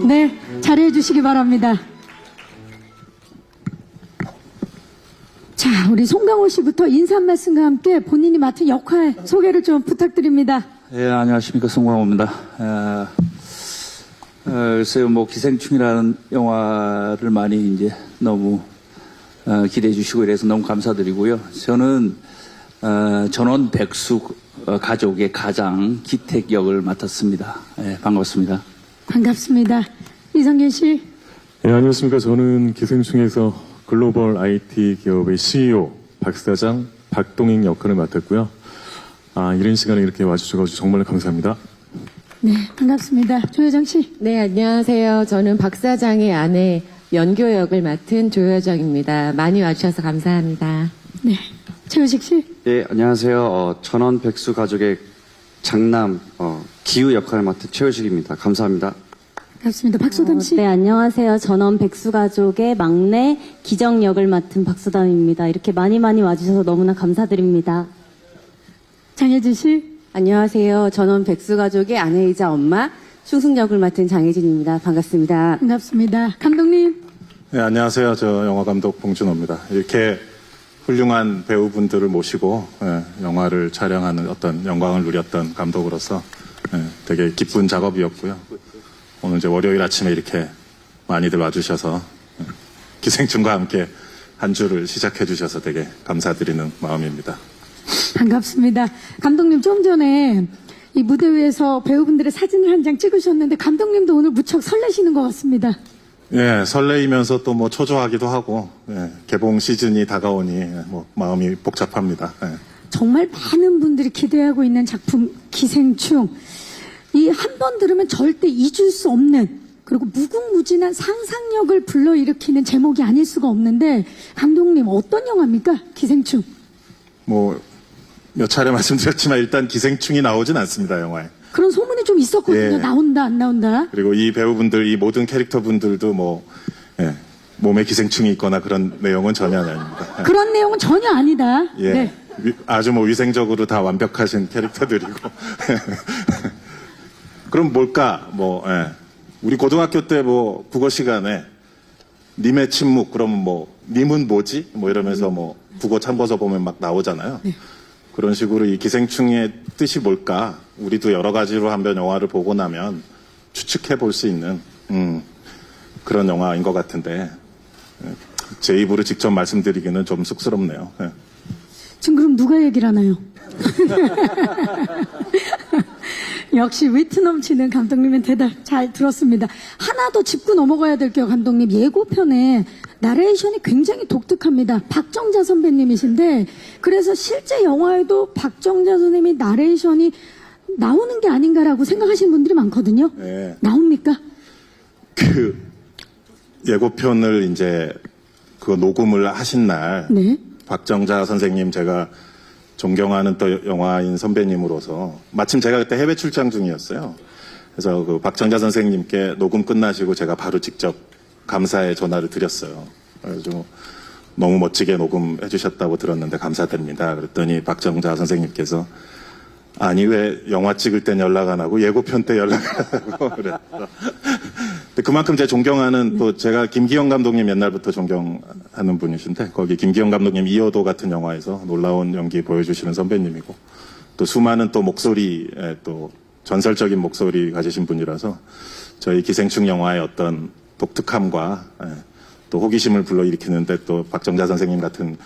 네, 자리해 주시기 바랍니다. 자, 우리 송강호 씨부터 인사 한 말씀과 함께 본인이 맡은 역할 소개를 좀 부탁드립니다. 예, 안녕하십니까. 송광호입니다. 글쎄요, 뭐, 기생충이라는 영화를 많이 이제 너무 기대해 주시고 이래서 너무 감사드리고요. 저는 전원 백수 가족의 가장 기택 역을 맡았습니다. 예, 반갑습니다. 반갑습니다. 이성균 씨. 네, 안녕하십니까. 저는 기생충에서 글로벌 IT 기업의 CEO 박 사장 박동익 역할을 맡았고요. 이런 시간에 이렇게 와주셔서 정말 감사합니다. 네, 반갑습니다. 조여정 씨. 네, 안녕하세요. 저는 박 사장의 아내 연교 역을 맡은 조여정입니다. 많이 와주셔서 감사합니다. 네, 최우식 씨. 예, 안녕하세요. 전원 백수 가족의 장남, 기우 역할을 맡은 최우식입니다. 감사합니다. 반갑습니다. 박소담 씨. 네, 안녕하세요. 전원 백수가족의 막내 기정 역을 맡은 박소담입니다. 이렇게 많이 와주셔서 너무나 감사드립니다. 장혜진 씨. 안녕하세요. 전원 백수가족의 아내이자 엄마 충승 역을 맡은 장혜진입니다. 반갑습니다. 반갑습니다. 감독님. 네, 안녕하세요. 저 영화감독 봉준호입니다. 이렇게 훌륭한 배우분들을 모시고 영화를 촬영하는 어떤 영광을 누렸던 감독으로서 되게 기쁜 작업이었고요. 오늘 이제 월요일 아침에 이렇게 많이들 와주셔서 기생충과 함께 한 주를 시작해 주셔서 되게 감사드리는 마음입니다. 반갑습니다. 감독님 좀 전에 이 무대 위에서 배우분들의 사진을 한 장 찍으셨는데 감독님도 오늘 무척 설레시는 것 같습니다. 예, 설레이면서 또 뭐 초조하기도 하고 개봉 시즌이 다가오니 뭐 마음이 복잡합니다. 정말 많은 분들이 기대하고 있는 작품 기생충. 이 한 번 들으면 절대 잊을 수 없는 그리고 무궁무진한 상상력을 불러일으키는 제목이 아닐 수가 없는데 감독님 어떤 영화입니까? 기생충. 뭐 몇 차례 말씀드렸지만 일단 기생충이 나오진 않습니다, 영화에. 그런 소문이 좀 있었거든요. 예. 나온다 안 나온다. 그리고 이 배우분들, 이 모든 캐릭터분들도 뭐 몸에 기생충이 있거나 그런 내용은 전혀 아닙니다. 그런 내용은 전혀 아니다. 예. 네. 아주 뭐 위생적으로 다 완벽하신 캐릭터들이고. 그럼 뭘까? 우리 고등학교 때 뭐 국어 시간에 님의 침묵 그러면 뭐 님은 뭐지? 뭐 이러면서 뭐 국어 참고서 보면 막 나오잖아요. 네. 그런 식으로 이 기생충의 뜻이 뭘까? 우리도 여러 가지로 한번 영화를 보고 나면 추측해 볼 수 있는 그런 영화인 것 같은데 제 입으로 직접 말씀드리기는 좀 쑥스럽네요. 지금 그럼 누가 얘기를 하나요? 역시 위트 넘치는 감독님의 대답 잘 들었습니다. 하나 더 짚고 넘어가야 될게요, 감독님. 예고편에 나레이션이 굉장히 독특합니다. 박정자 선배님이신데 그래서 실제 영화에도 박정자 선생님이 나레이션이 나오는 게 아닌가라고 생각하시는 분들이 많거든요. 네. 나옵니까? 그 예고편을 이제 그 녹음을 하신 날 네. 박정자 선생님 제가 존경하는 또 영화인 선배님으로서 마침 제가 그때 해외 출장 중이었어요. 그래서 그 박정자 선생님께 녹음 끝나시고 제가 바로 직접 감사의 전화를 드렸어요. 그래서 너무 멋지게 녹음해 주셨다고 들었는데 감사드립니다. 그랬더니 박정자 선생님께서 아니 왜 영화 찍을 땐 연락 안 하고 예고편 때 연락을 하고 그랬어. 그만큼 제가 존경하는 또 제가 김기영 감독님 옛날부터 존경하는 분이신데 거기 김기영 감독님 이어도 같은 영화에서 놀라운 연기 보여주시는 선배님이고 또 수많은 또 목소리에 또 전설적인 목소리 가지신 분이라서 저희 기생충 영화의 어떤 독특함과 또 호기심을 불러일으키는데 또 박정자 선생님 같은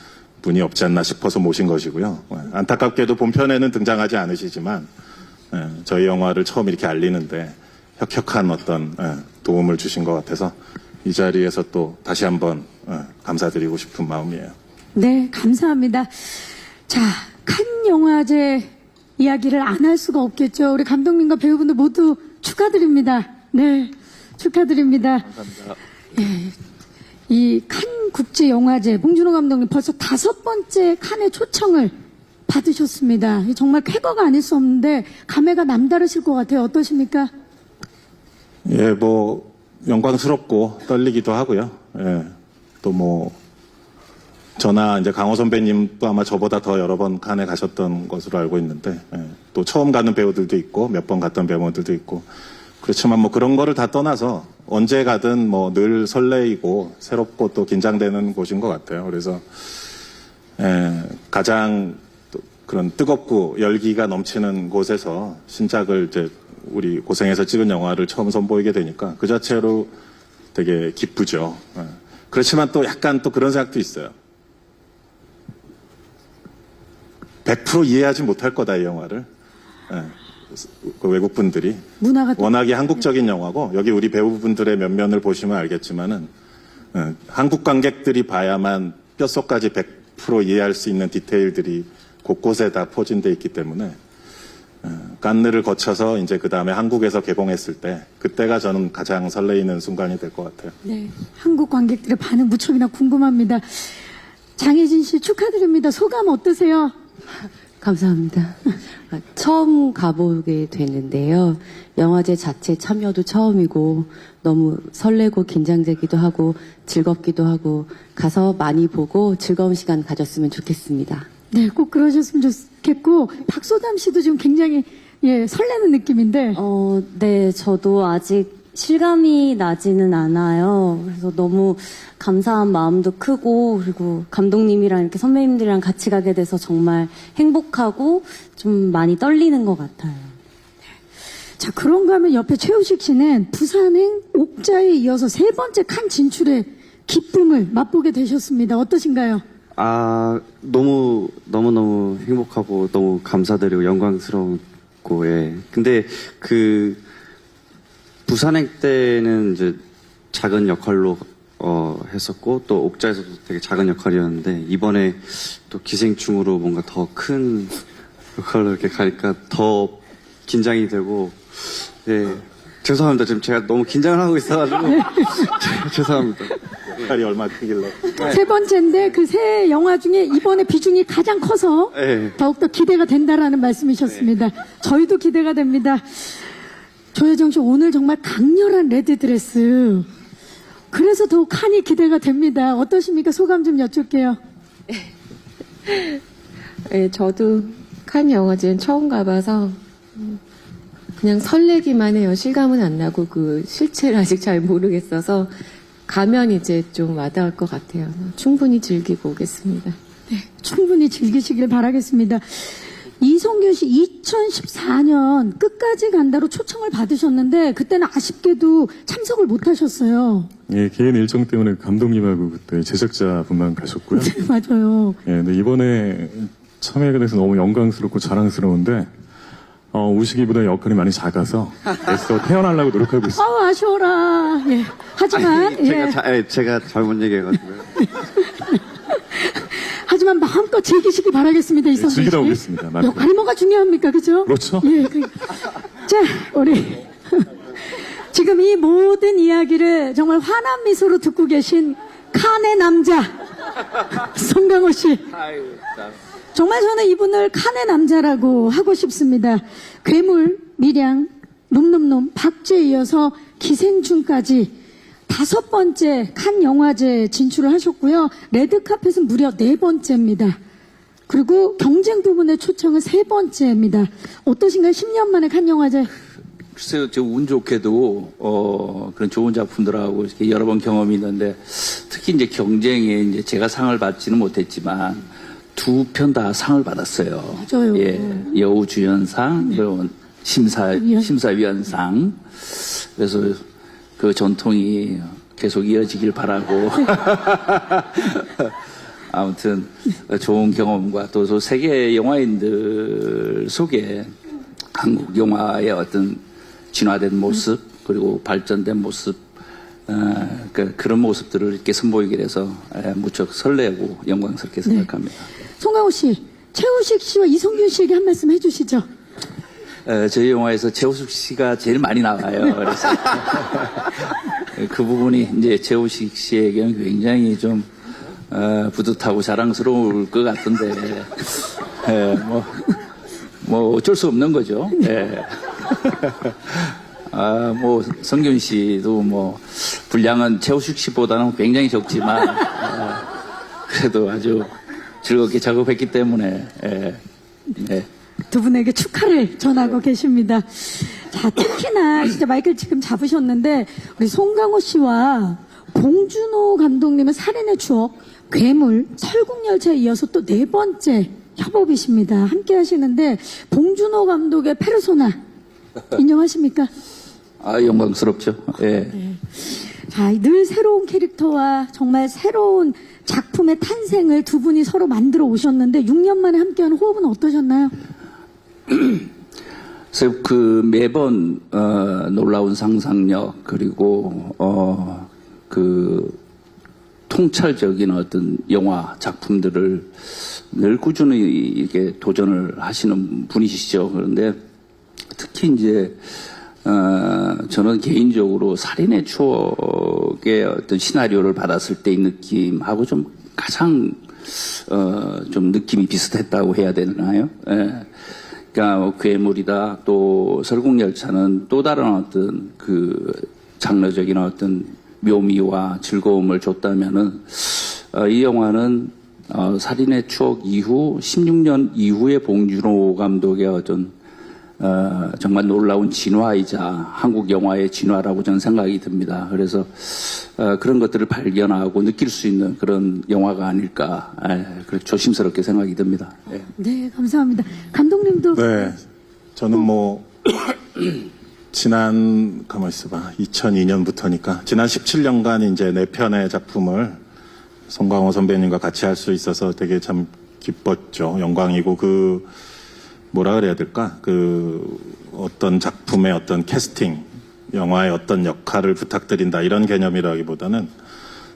분이 없지 않나 싶어서 모신 것이고요. 안타깝게도 본편에는 등장하지 않으시지만 저희 영화를 처음 이렇게 알리는데 혁혁한 어떤 도움을 주신 것 같아서 이 자리에서 또 다시 한번 감사드리고 싶은 마음이에요. 네, 감사합니다. 자, 칸 영화제 이야기를 안 할 수가 없겠죠. 우리 감독님과 배우분들 모두 축하드립니다. 네, 축하드립니다. 감사합니다. 예, 이 칸 국제영화제 봉준호 감독님 벌써 5번째 칸의 초청을 받으셨습니다. 정말 쾌거가 아닐 수 없는데 감회가 남다르실 것 같아요. 어떠십니까? 예, 뭐 영광스럽고 떨리기도 하고요. 예, 또 뭐 저나 이제 강호 선배님도 아마 저보다 더 여러 번 칸에 가셨던 것으로 알고 있는데 또 처음 가는 배우들도 있고 몇 번 갔던 배우들도 있고 그렇지만 뭐 그런 거를 다 떠나서 언제 가든 뭐 늘 설레이고 새롭고 또 긴장되는 곳인 것 같아요. 그래서 가장 또 그런 뜨겁고 열기가 넘치는 곳에서 신작을 이제 우리 고생해서 찍은 영화를 처음 선보이게 되니까 그 자체로 되게 기쁘죠. 그렇지만 또 약간 또 그런 생각도 있어요. 100% 이해하지 못할 거다, 이 영화를. 그 외국 분들이. 문화가 또- 워낙에 한국적인 영화고, 여기 우리 배우분들의 면면을 보시면 알겠지만은, 한국 관객들이 봐야만 뼛속까지 100% 이해할 수 있는 디테일들이 곳곳에 다 포진돼 있기 때문에, 깐느를 거쳐서 이제 그 다음에 한국에서 개봉했을 때, 그때가 저는 가장 설레이는 순간이 될 것 같아요. 네, 한국 관객들의 반응 무척이나 궁금합니다. 장혜진 씨 축하드립니다. 소감 어떠세요? 감사합니다. 처음 가보게 되는데요. 영화제 자체 참여도 처음이고 너무 설레고 긴장되기도 하고 즐겁기도 하고 가서 많이 보고 즐거운 시간 가졌으면 좋겠습니다. 네, 꼭 그러셨으면 좋겠고 박소담 씨도 지금 굉장히 설레는 느낌인데 네, 저도 아직 실감이 나지는 않아요. 그래서 너무 감사한 마음도 크고, 그리고 감독님이랑 이렇게 선배님들이랑 같이 가게 돼서 정말 행복하고 좀 많이 떨리는 것 같아요. 자, 그런가 하면 옆에 최우식 씨는 부산행 옥자에 이어서 세 번째 칸 진출의 기쁨을 맛보게 되셨습니다. 어떠신가요? 너무너무 행복하고 너무 감사드리고 영광스럽고, 예. 근데 부산행 때는 이제 작은 역할로 했었고, 또 옥자에서도 되게 작은 역할이었는데, 이번에 또 기생충으로 뭔가 더 큰 역할로 이렇게 가니까 더 긴장이 되고, 예. 죄송합니다. 지금 제가 너무 긴장을 하고 있어가지고. 죄송합니다. 역할이 얼마나 크길래. 세 번째인데 그 세 영화 중에 이번에 비중이 가장 커서 네. 더욱더 기대가 된다라는 말씀이셨습니다. 저희도 기대가 됩니다. 조여정 씨 오늘 정말 강렬한 레드드레스. 그래서 더욱 칸이 기대가 됩니다. 어떠십니까? 소감 좀 여쭐게요. 네, 저도 칸 영화제는 처음 가봐서 그냥 설레기만 해요. 실감은 안 나고 그 실체를 아직 잘 모르겠어서 가면 이제 좀 와닿을 것 같아요. 충분히 즐기고 오겠습니다. 네, 충분히 즐기시길 바라겠습니다. 이성균 씨 2014년 끝까지 간다로 초청을 받으셨는데 그때는 아쉽게도 참석을 못 하셨어요. 예, 개인 일정 때문에 감독님하고 그때 제작자분만 가셨고요. 맞아요. 예, 근데 이번에 참여하게 돼서 너무 영광스럽고 자랑스러운데, 우식이보다 역할이 많이 작아서 애써 태어나려고 노력하고 있습니다. 아쉬워라. 예. 하지만 제가 잘못 얘기해가지고요. 하지만 마음껏 즐기시기 바라겠습니다. 이성균 씨. 즐기다 오겠습니다. 맞습니다. 역할이 뭐가 중요합니까? 그죠? 그렇죠. 예. 자, 우리 지금 이 모든 이야기를 정말 환한 미소로 듣고 계신 칸의 남자 송강호 씨. 정말 저는 이분을 칸의 남자라고 하고 싶습니다. 괴물, 밀양, 놈놈놈, 박쥐에 이어서 기생충까지 5번째 칸 영화제 진출을 하셨고요. 레드카펫은 무려 4번째입니다. 그리고 경쟁 부분의 초청은 3번째입니다. 어떠신가요? 10년 만에 칸 영화제. 글쎄요, 저 운 좋게도, 그런 좋은 작품들하고 이렇게 여러 번 경험이 있는데, 특히 이제 경쟁에 이제 제가 상을 받지는 못했지만, 2편 다 상을 받았어요. 맞아요. 예, 여우주연상, 그리고 심사위원상. 그래서 그 전통이 계속 이어지길 바라고. 아무튼 좋은 경험과 또 세계 영화인들 속에 한국 영화의 어떤 진화된 모습 그리고 발전된 모습 그런 모습들을 이렇게 선보이게 돼서 무척 설레고 영광스럽게 생각합니다. 송강호 씨, 최우식 씨와 이성균 씨에게 한 말씀 해주시죠. 저희 영화에서 최우식 씨가 제일 많이 나와요. 그래서 그 부분이 이제 최우식 씨에게는 굉장히 좀 뿌듯하고 자랑스러울 것 같은데, 뭐 어쩔 수 없는 거죠. 예. 성균 씨도 분량은 최우식 씨보다는 굉장히 적지만, 그래도 아주 즐겁게 작업했기 때문에, 두 분에게 축하를 전하고 계십니다. 자, 자, 특히나 진짜 마이크를 지금 잡으셨는데 우리 송강호 씨와 봉준호 감독님의 살인의 추억, 괴물, 설국열차에 이어서 또 네 번째 협업이십니다. 함께 하시는데 봉준호 감독의 페르소나 인정하십니까? 아, 영광스럽죠. 예. 자, 늘 새로운 캐릭터와 정말 새로운 작품의 탄생을 두 분이 서로 만들어 오셨는데 6년 만에 함께하는 호흡은 어떠셨나요? 그래서 그 매번 놀라운 상상력 그리고 그 통찰적인 어떤 영화 작품들을 늘 꾸준히 이렇게 도전을 하시는 분이시죠. 그런데 특히 이제 저는 개인적으로 살인의 추억의 어떤 시나리오를 받았을 때의 느낌하고 좀 가장 좀 느낌이 비슷했다고 해야 되나요? 예. 그러니까 괴물이다, 또 설국열차는 또 다른 어떤 그 장르적인 어떤 묘미와 즐거움을 줬다면은 이 영화는 살인의 추억 이후 16년 이후에 봉준호 감독의 어떤 정말 놀라운 진화이자 한국 영화의 진화라고 저는 생각이 듭니다. 그래서 그런 것들을 발견하고 느낄 수 있는 그런 영화가 아닐까 조심스럽게 생각이 듭니다. 예. 네, 감사합니다. 감독님도 네. 저는 뭐, 가만 있어봐. 2002년부터니까. 지난 17년간 이제 4편의 작품을 송강호 선배님과 같이 할 수 있어서 되게 참 기뻤죠. 영광이고, 뭐라 그래야 될까? 어떤 작품의 어떤 캐스팅, 영화의 어떤 역할을 부탁드린다, 이런 개념이라기보다는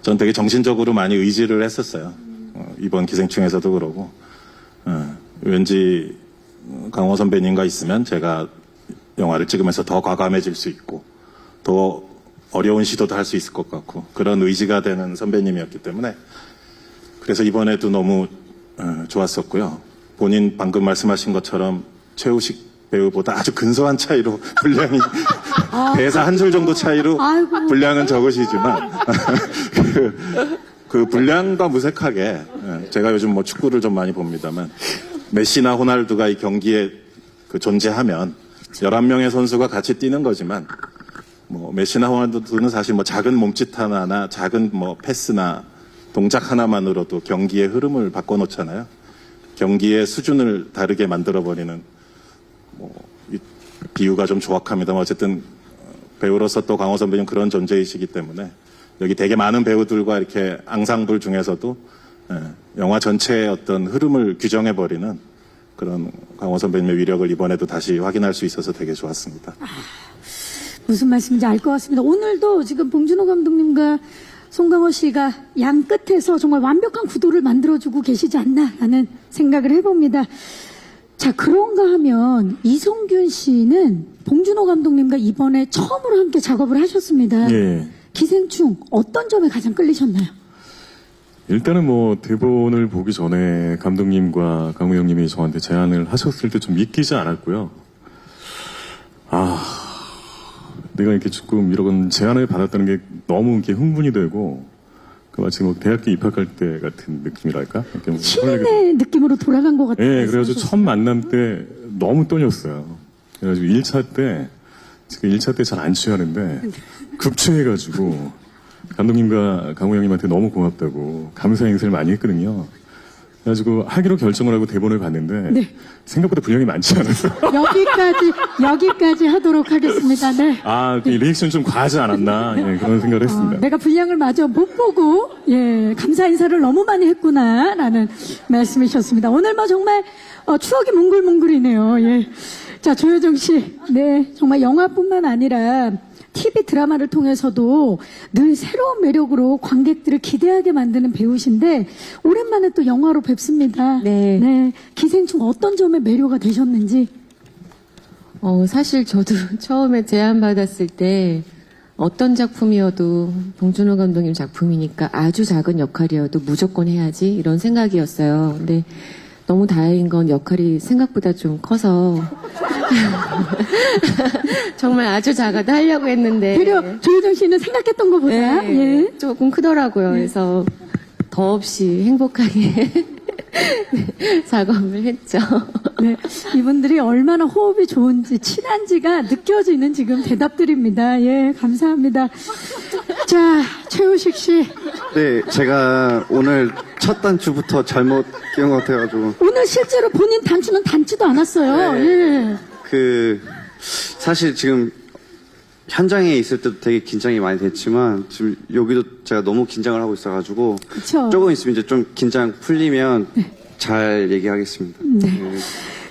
전 되게 정신적으로 많이 의지를 했었어요. 이번 기생충에서도 그러고. 왠지 강호 선배님과 있으면 제가 영화를 찍으면서 더 과감해질 수 있고 더 어려운 시도도 할 수 있을 것 같고 그런 의지가 되는 선배님이었기 때문에 그래서 이번에도 너무 좋았었고요. 본인 방금 말씀하신 것처럼 최우식 배우보다 아주 근소한 차이로 분량이 대사 한 줄 정도 차이로 아이고. 분량은 적으시지만 그 분량과 무색하게 제가 요즘 뭐 축구를 좀 많이 봅니다만 메시나 호날두가 이 경기에 존재하면 11명의 선수가 같이 뛰는 거지만 뭐 메시나 호날두는 사실 뭐 작은 몸짓 하나나 작은 뭐 패스나 동작 하나만으로도 경기의 흐름을 바꿔놓잖아요. 경기의 수준을 다르게 만들어버리는 이 비유가 좀 조악합니다만 어쨌든 배우로서 또 강호 선배님 그런 존재이시기 때문에 여기 되게 많은 배우들과 이렇게 앙상블 중에서도 영화 전체의 어떤 흐름을 규정해버리는 그런 강호 선배님의 위력을 이번에도 다시 확인할 수 있어서 되게 좋았습니다. 무슨 말씀인지 알 것 같습니다. 오늘도 지금 봉준호 감독님과 송강호 씨가 양 끝에서 정말 완벽한 구도를 만들어주고 계시지 않나라는 생각을 해봅니다. 자, 그런가 하면 이성균 씨는 봉준호 감독님과 이번에 처음으로 함께 작업을 하셨습니다. 예. 기생충 어떤 점에 가장 끌리셨나요? 일단은 뭐 대본을 보기 전에 감독님과 강우 형님이 저한테 제안을 하셨을 때 좀 믿기지 않았고요. 내가 이렇게 조금 이런 제안을 받았다는 게 너무 이렇게 흥분이 되고 마치 뭐 대학교 입학할 때 같은 느낌이랄까? 이렇게 뭐 신인의 느낌으로 돌아간 것 같아요. 예, 그래가지고 첫 만남 때 너무 떨렸어요. 그래가지고 1차 때, 지금 1차 때 잘 안 취하는데, 급취해가지고, 감독님과 강우 형님한테 너무 고맙다고, 감사 행세를 많이 했거든요. 그래가지고 하기로 결정을 하고 대본을 봤는데, 네. 생각보다 분량이 많지 않았어요. 여기까지 하도록 하겠습니다. 네. 그 리액션 좀 과하지 않았나, 예, 그런 생각을 했습니다. 내가 분량을 마저 못 보고, 감사 인사를 너무 많이 했구나라는 말씀이셨습니다. 오늘 뭐 정말, 추억이 몽글몽글이네요. 예. 자, 조효정 씨. 네. 정말 영화뿐만 아니라, TV 드라마를 통해서도 늘 새로운 매력으로 관객들을 기대하게 만드는 배우신데, 오랜만에 또 영화로 뵙습니다. 네. 기생충 어떤 점에 매료가 되셨는지. 사실 저도 처음에 제안받았을 때 어떤 작품이어도 봉준호 감독님 작품이니까 아주 작은 역할이어도 무조건 해야지 이런 생각이었어요. 근데 너무 다행인 건 역할이 생각보다 좀 커서 정말 아주 작아도 하려고 했는데 되려 조효정 씨는 생각했던 것보다 조금 크더라고요. 그래서 더없이 행복하게 작업을 했죠. 네, 이분들이 얼마나 호흡이 좋은지 친한지가 느껴지는 지금 대답들입니다. 예, 감사합니다. 자, 최우식 씨. 네, 제가 오늘 첫 단추부터 잘못 끼운 것 같아가지고. 오늘 실제로 본인 단추는 닮지도 않았어요. 네. 예. 사실 지금 현장에 있을 때도 되게 긴장이 많이 됐지만, 지금 여기도 제가 너무 긴장을 하고 있어가지고. 그쵸. 조금 있으면 이제 좀 긴장 풀리면 잘 얘기하겠습니다. 네.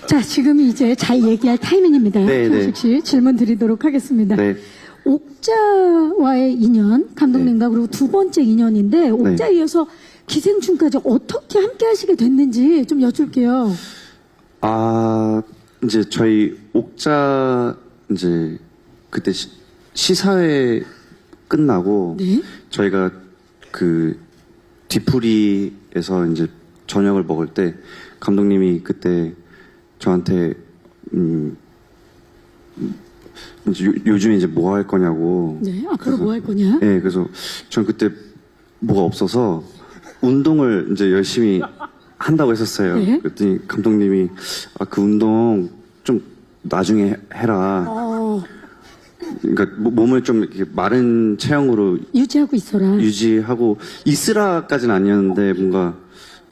자, 지금 이제 잘 얘기할 타이밍입니다. 네, 최우식 씨 질문 드리도록 하겠습니다. 네. 옥자와의 인연, 감독님과 그리고 두 번째 인연인데, 옥자에 이어서 기생충까지 어떻게 함께 하시게 됐는지 좀 여쭐게요. 이제 저희 옥자, 이제 그때 시사회 끝나고 네. 저희가 그 뒤풀이에서 이제 저녁을 먹을 때 감독님이 그때 저한테 이제 요즘에 이제 뭐 할 거냐고. 네, 앞으로 뭐 할 거냐? 네, 그래서 전 그때 뭐가 없어서 운동을 이제 열심히 한다고 했었어요. 네. 그랬더니 감독님이 그 운동 좀 나중에 해라. 그러니까 몸을 좀 이렇게 마른 체형으로 유지하고 있어라. 유지하고 있으라까지는 아니었는데 뭔가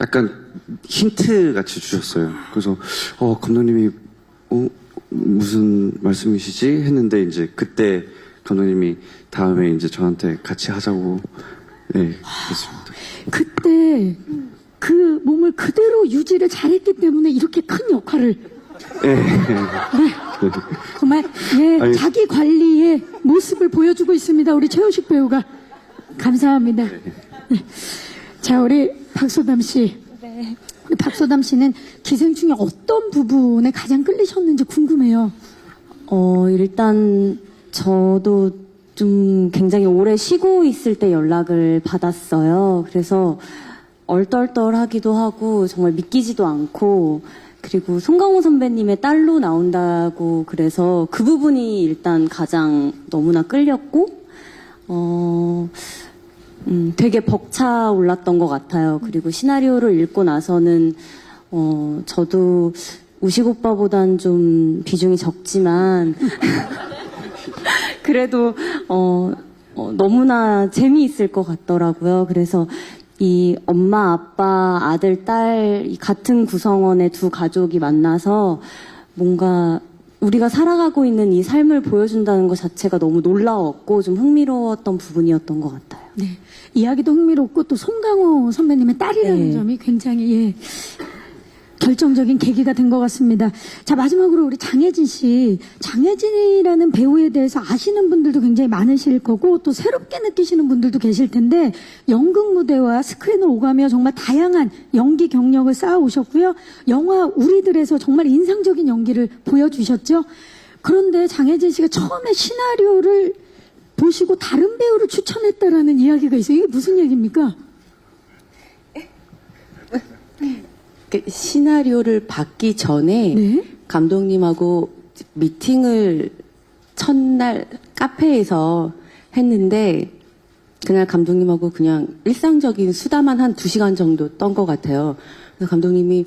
약간 힌트 같이 주셨어요. 그래서 감독님이 무슨 말씀이시지 했는데 이제 그때 감독님이 다음에 이제 저한테 같이 하자고 그랬습니다. 그때 그 몸을 그대로 유지를 잘했기 때문에 이렇게 큰 역할을 네. 정말 아니, 자기 관리의 모습을 보여주고 있습니다. 우리 최우식 배우가 감사합니다. 네. 자, 우리 박소담 씨. 우리 박소담 씨는 기생충의 어떤 부분에 가장 끌리셨는지 궁금해요. 일단 저도 좀 굉장히 오래 쉬고 있을 때 연락을 받았어요. 그래서 얼떨떨하기도 하고 정말 믿기지도 않고, 그리고 송강호 선배님의 딸로 나온다고 그래서 그 부분이 일단 가장 너무나 끌렸고, 되게 벅차올랐던 것 같아요. 그리고 시나리오를 읽고 나서는 저도 우식 오빠보단 좀 비중이 적지만 그래도 너무나 재미있을 것 같더라고요. 그래서 이 엄마, 아빠, 아들, 딸 이 같은 구성원의 두 가족이 만나서 뭔가 우리가 살아가고 있는 이 삶을 보여준다는 것 자체가 너무 놀라웠고 좀 흥미로웠던 부분이었던 것 같아요. 네. 이야기도 흥미롭고 또 송강호 선배님의 딸이라는 네. 점이 굉장히 결정적인 계기가 된 것 같습니다. 자, 마지막으로 우리 장혜진 씨. 장혜진이라는 배우에 대해서 아시는 분들도 굉장히 많으실 거고 또 새롭게 느끼시는 분들도 계실 텐데 연극 무대와 스크린을 오가며 정말 다양한 연기 경력을 쌓아오셨고요. 영화 우리들에서 정말 인상적인 연기를 보여주셨죠. 그런데 장혜진 씨가 처음에 시나리오를 보시고 다른 배우를 추천했다라는 이야기가 있어요. 이게 무슨 얘기입니까? 시나리오를 받기 전에 네. 감독님하고 미팅을 첫날 카페에서 했는데 그날 감독님하고 그냥 일상적인 수다만 한 2시간 정도 떤 것 같아요. 그래서 감독님이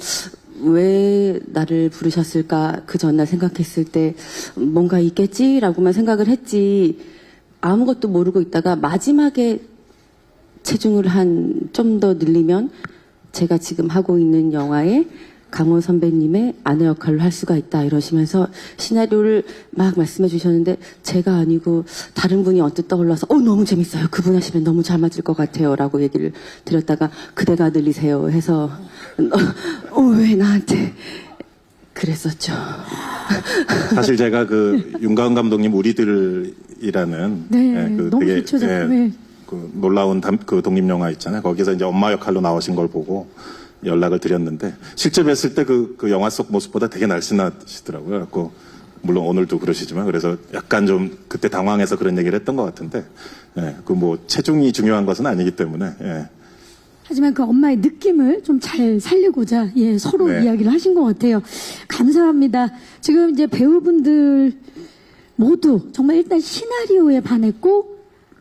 왜 나를 부르셨을까 그 전날 생각했을 때 뭔가 있겠지라고만 생각을 했지 아무것도 모르고 있다가 마지막에 체중을 한 좀 더 늘리면 제가 지금 하고 있는 영화에 강호 선배님의 아내 역할을 할 수가 있다 이러시면서 시나리오를 막 말씀해 주셨는데 제가 아니고 다른 분이 언뜻 떠올라서 너무 재밌어요. 그분 하시면 너무 잘 맞을 것 같아요 라고 얘기를 드렸다가 그대가 늘리세요 해서 왜 나한테 그랬었죠. 사실 제가 그 윤가은 감독님 우리들이라는 네, 너무 좋죠, 작품이. 그 놀라운 그 독립 영화 있잖아요. 거기서 이제 엄마 역할로 나오신 걸 보고 연락을 드렸는데 실제 뵀을 때 그 영화 속 모습보다 되게 날씬하시더라고요. 그 물론 오늘도 그러시지만 그래서 약간 좀 그때 당황해서 그런 얘기를 했던 것 같은데 그 뭐 체중이 중요한 것은 아니기 때문에 하지만 그 엄마의 느낌을 좀 잘 살리고자 서로 네. 이야기를 하신 것 같아요. 감사합니다. 지금 이제 배우분들 모두 정말 일단 시나리오에 반했고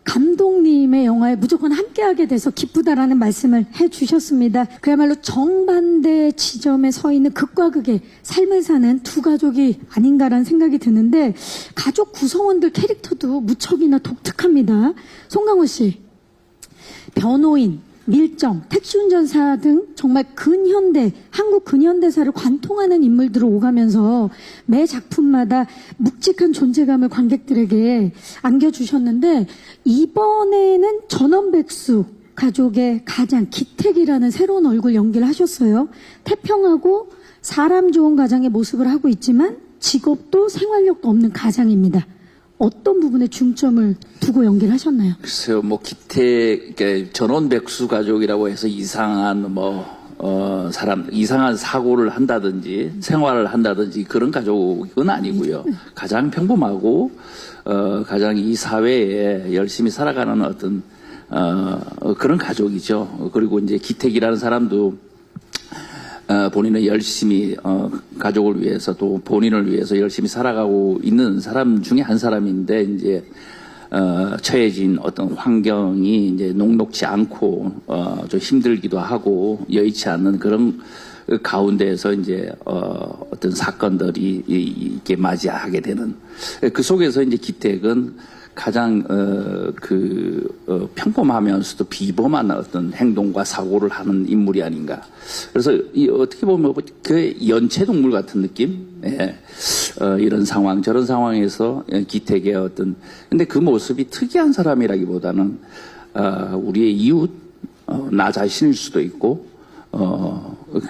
감독님의 영화에 무조건 함께하게 돼서 기쁘다라는 말씀을 해주셨습니다. 그야말로 정반대 지점에 서 있는 극과 극의 삶을 사는 두 가족이 아닌가라는 생각이 드는데 가족 구성원들 캐릭터도 무척이나 독특합니다. 송강호 씨, 변호인, 밀정, 택시운전사 등 정말 근현대, 한국 근현대사를 관통하는 인물들을 오가면서 매 작품마다 묵직한 존재감을 관객들에게 안겨주셨는데 이번에는 전원백수 가족의 가장 기택이라는 새로운 얼굴 연기를 하셨어요. 태평하고 사람 좋은 가장의 모습을 하고 있지만 직업도 생활력도 없는 가장입니다. 어떤 부분에 중점을 두고 연기를 하셨나요? 글쎄요, 뭐 전원 백수 가족이라고 해서 이상한 이상한 사고를 한다든지 생활을 한다든지 그런 가족은 아니고요. 가장 평범하고 가장 이 사회에 열심히 살아가는 어떤 그런 가족이죠. 그리고 이제 기택이라는 사람도 본인은 열심히 가족을 위해서 또 본인을 위해서 열심히 살아가고 있는 사람 중에 한 사람인데 이제 처해진 어떤 환경이 이제 녹록지 않고 좀 힘들기도 하고 여의치 않는 그런 가운데에서 이제 어떤 사건들이 이렇게 맞이하게 되는 그 속에서 이제 기택은 가장 평범하면서도 비범한 어떤 행동과 사고를 하는 인물이 아닌가. 그래서 어떻게 보면 그 연체동물 같은 느낌, 이런 상황, 저런 상황에서 기택의 어떤 근데 그 모습이 특이한 사람이라기보다는 우리의 이웃, 나 자신일 수도 있고,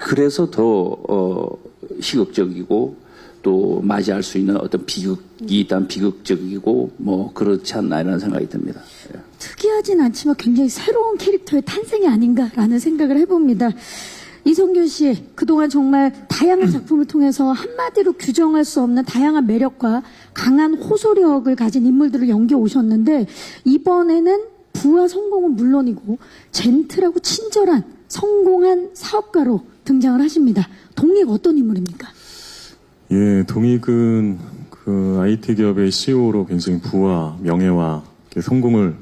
그래서 더 희극적이고. 또 맞이할 수 있는 어떤 비극이 일단 비극적이고 뭐 그렇지 않나 이런 생각이 듭니다. 특이하진 않지만 굉장히 새로운 캐릭터의 탄생이 아닌가라는 생각을 해봅니다. 이성균 씨, 그동안 정말 다양한 작품을 통해서 한마디로 규정할 수 없는 다양한 매력과 강한 호소력을 가진 인물들을 연기해 오셨는데 이번에는 부와 성공은 물론이고 젠틀하고 친절한 성공한 사업가로 등장을 하십니다. 동익 어떤 인물입니까? 예, 동익은 그 IT 기업의 CEO로 굉장히 부와 명예와 성공을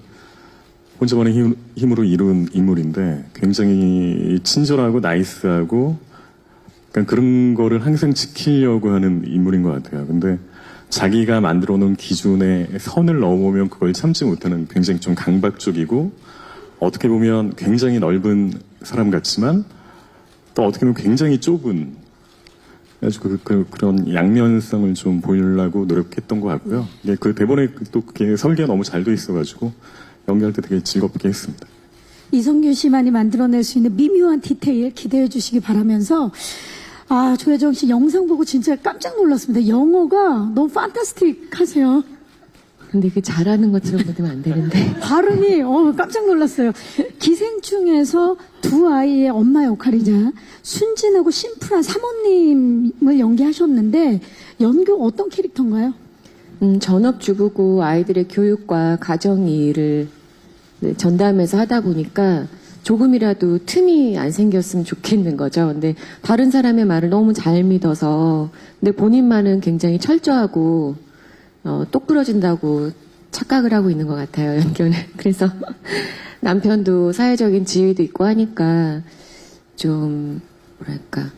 혼자만의 힘으로 이룬 인물인데 굉장히 친절하고 나이스하고 약간 그런 거를 항상 지키려고 하는 인물인 것 같아요. 근데 자기가 만들어 놓은 기준의 선을 넘으면 그걸 참지 못하는 굉장히 좀 강박적이고 어떻게 보면 굉장히 넓은 사람 같지만 또 어떻게 보면 굉장히 좁은 아주 그런 양면성을 좀 보이려고 노력했던 것 같고요. 그 대본에 또 그게 설계가 너무 잘 돼 있어가지고 연기할 때 되게 즐겁게 했습니다. 이성균 씨만이 만들어낼 수 있는 미묘한 디테일 기대해 주시기 바라면서 조혜정 씨 영상 보고 진짜 깜짝 놀랐습니다. 영어가 너무 판타스틱 하세요. 근데 이게 잘하는 것처럼 보면 안 되는데. 발음이 깜짝 놀랐어요. 기생충에서 두 아이의 엄마 역할이자 순진하고 심플한 사모님을 연기하셨는데 연교 어떤 캐릭터인가요? 전업주부고 아이들의 교육과 가정 일을 전담해서 하다 보니까 조금이라도 틈이 안 생겼으면 좋겠는 거죠. 근데 다른 사람의 말을 너무 잘 믿어서 근데 본인만은 굉장히 철저하고 똑부러진다고 착각을 하고 있는 것 같아요, 연기는. 그래서 남편도 사회적인 지위도 있고 하니까 좀 뭐랄까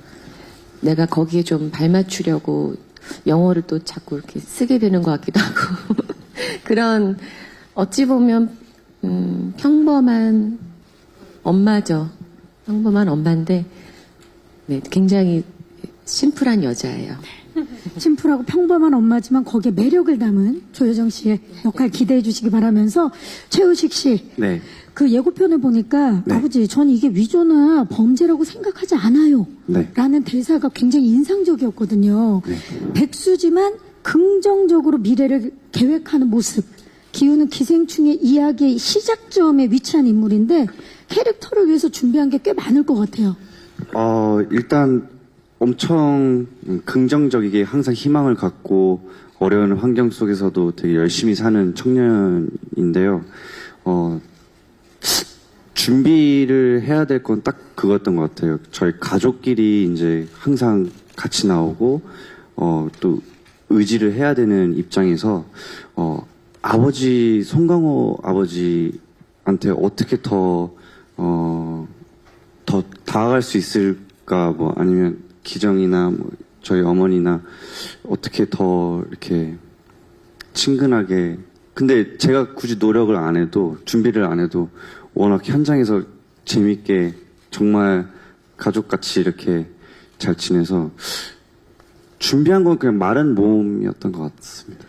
내가 거기에 좀 발맞추려고 영어를 또 자꾸 이렇게 쓰게 되는 것 같기도 하고 그런 어찌 보면 평범한 엄마죠. 평범한 엄마인데 네, 굉장히 심플한 여자예요. 심플하고 평범한 엄마지만 거기에 매력을 담은 조혜정 씨의 역할 기대해 주시기 바라면서 최우식 씨. 네. 그 예고편을 보니까 네. 아버지 전 이게 위조나 범죄라고 생각하지 않아요. 네. 라는 대사가 굉장히 인상적이었거든요. 네. 백수지만 긍정적으로 미래를 계획하는 모습. 기우는 기생충의 이야기의 시작점에 위치한 인물인데 캐릭터를 위해서 준비한 게 꽤 많을 것 같아요. 일단 엄청 긍정적이게 항상 희망을 갖고 어려운 환경 속에서도 되게 열심히 사는 청년인데요. 준비를 해야 될 건 딱 그거였던 것 같아요. 저희 가족끼리 이제 항상 같이 나오고, 또 의지를 해야 되는 입장에서, 아버지 송강호 아버지한테 어떻게 더 다가갈 수 있을까, 뭐 아니면 기정이나 뭐 저희 어머니나 어떻게 더 이렇게 친근하게. 근데 제가 굳이 노력을 안 해도, 준비를 안 해도 워낙 현장에서 재밌게 정말 가족같이 이렇게 잘 지내서 준비한 건 그냥 마른 몸이었던 것 같습니다.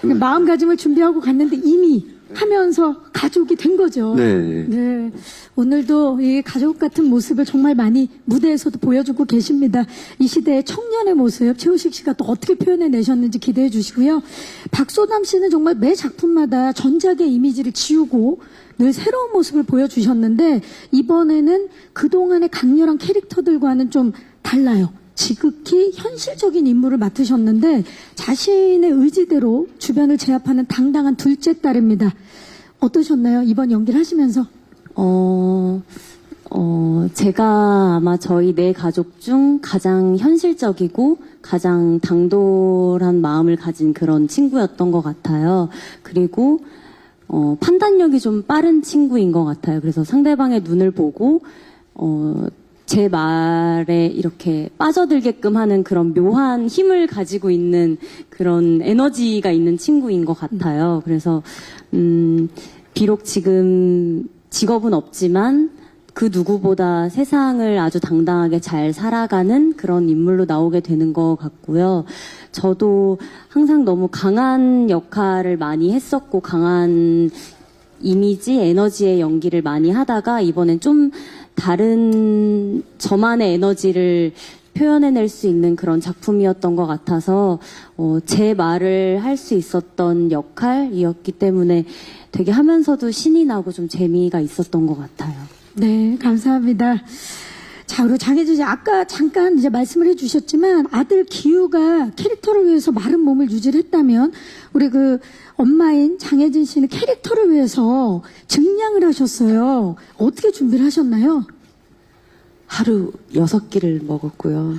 마음가짐을 준비하고 갔는데 이미 하면서 가족이 된 거죠. 네. 네. 오늘도 이 가족 같은 모습을 정말 많이 무대에서도 보여주고 계십니다. 이 시대의 청년의 모습, 최우식 씨가 또 어떻게 표현해내셨는지 기대해 주시고요. 박소담 씨는 정말 매 작품마다 전작의 이미지를 지우고 늘 새로운 모습을 보여주셨는데, 이번에는 그동안의 강렬한 캐릭터들과는 좀 달라요. 지극히 현실적인 인물을 맡으셨는데 자신의 의지대로 주변을 제압하는 당당한 둘째 딸입니다. 어떠셨나요? 이번 연기를 하시면서? 제가 아마 저희 네 가족 중 가장 현실적이고 가장 당돌한 마음을 가진 그런 친구였던 것 같아요. 그리고 판단력이 좀 빠른 친구인 것 같아요. 그래서 상대방의 눈을 보고 제 말에 이렇게 빠져들게끔 하는 그런 묘한 힘을 가지고 있는 그런 에너지가 있는 친구인 것 같아요. 그래서 비록 지금 직업은 없지만 그 누구보다 세상을 아주 당당하게 잘 살아가는 그런 인물로 나오게 되는 것 같고요. 저도 항상 너무 강한 역할을 많이 했었고 강한 이미지, 에너지의 연기를 많이 하다가 이번엔 좀 다른 저만의 에너지를 표현해낼 수 있는 그런 작품이었던 것 같아서 제 말을 할 수 있었던 역할이었기 때문에 되게 하면서도 신이 나고 좀 재미가 있었던 것 같아요. 네, 감사합니다. 자, 그리고 장혜진 씨, 아까 잠깐 이제 말씀을 해주셨지만 아들 기우가 캐릭터를 위해서 마른 몸을 유지를 했다면 우리 그 엄마인 장혜진 씨는 캐릭터를 위해서 증량을 하셨어요. 어떻게 준비를 하셨나요? 하루 6끼를 먹었고요.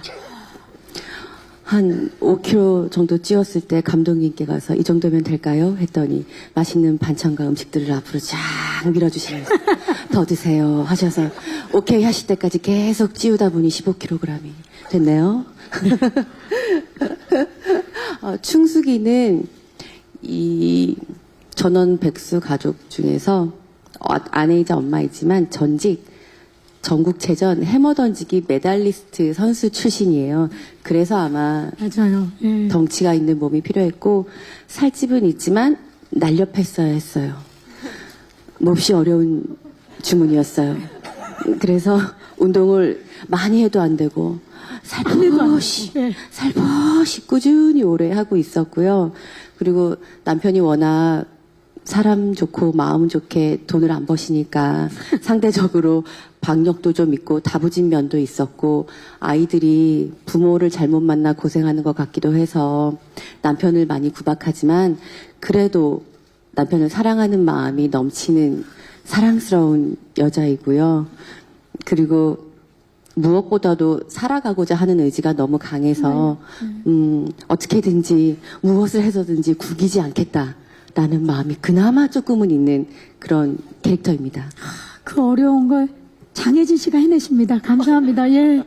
한 5kg 정도 찌웠을 때 감독님께 가서 이 정도면 될까요? 했더니 맛있는 반찬과 음식들을 앞으로 쫙 밀어주시면서 더 드세요 하셔서 오케이 하실 때까지 계속 찌우다 보니 15kg이 됐네요. 충숙이는 이 전원 백수 가족 중에서 아내이자 엄마이지만 전직 전국체전 해머 던지기 메달리스트 선수 출신이에요. 그래서 아마 맞아요. 예. 덩치가 있는 몸이 필요했고 살집은 있지만 날렵했어야 했어요. 몹시 어려운 주문이었어요. 그래서 운동을 많이 해도 안 되고 살포시 꾸준히 오래 하고 있었고요. 그리고 남편이 워낙 사람 좋고 마음 좋게 돈을 안 버시니까 상대적으로 박력도 좀 있고 다부진 면도 있었고 아이들이 부모를 잘못 만나 고생하는 것 같기도 해서 남편을 많이 구박하지만 그래도 남편을 사랑하는 마음이 넘치는 사랑스러운 여자이고요. 그리고 무엇보다도 살아가고자 하는 의지가 너무 강해서 어떻게든지 무엇을 해서든지 구기지 않겠다라는 마음이 그나마 조금은 있는 그런 캐릭터입니다. 그 어려운 걸 장혜진 씨가 해내십니다. 감사합니다. 예.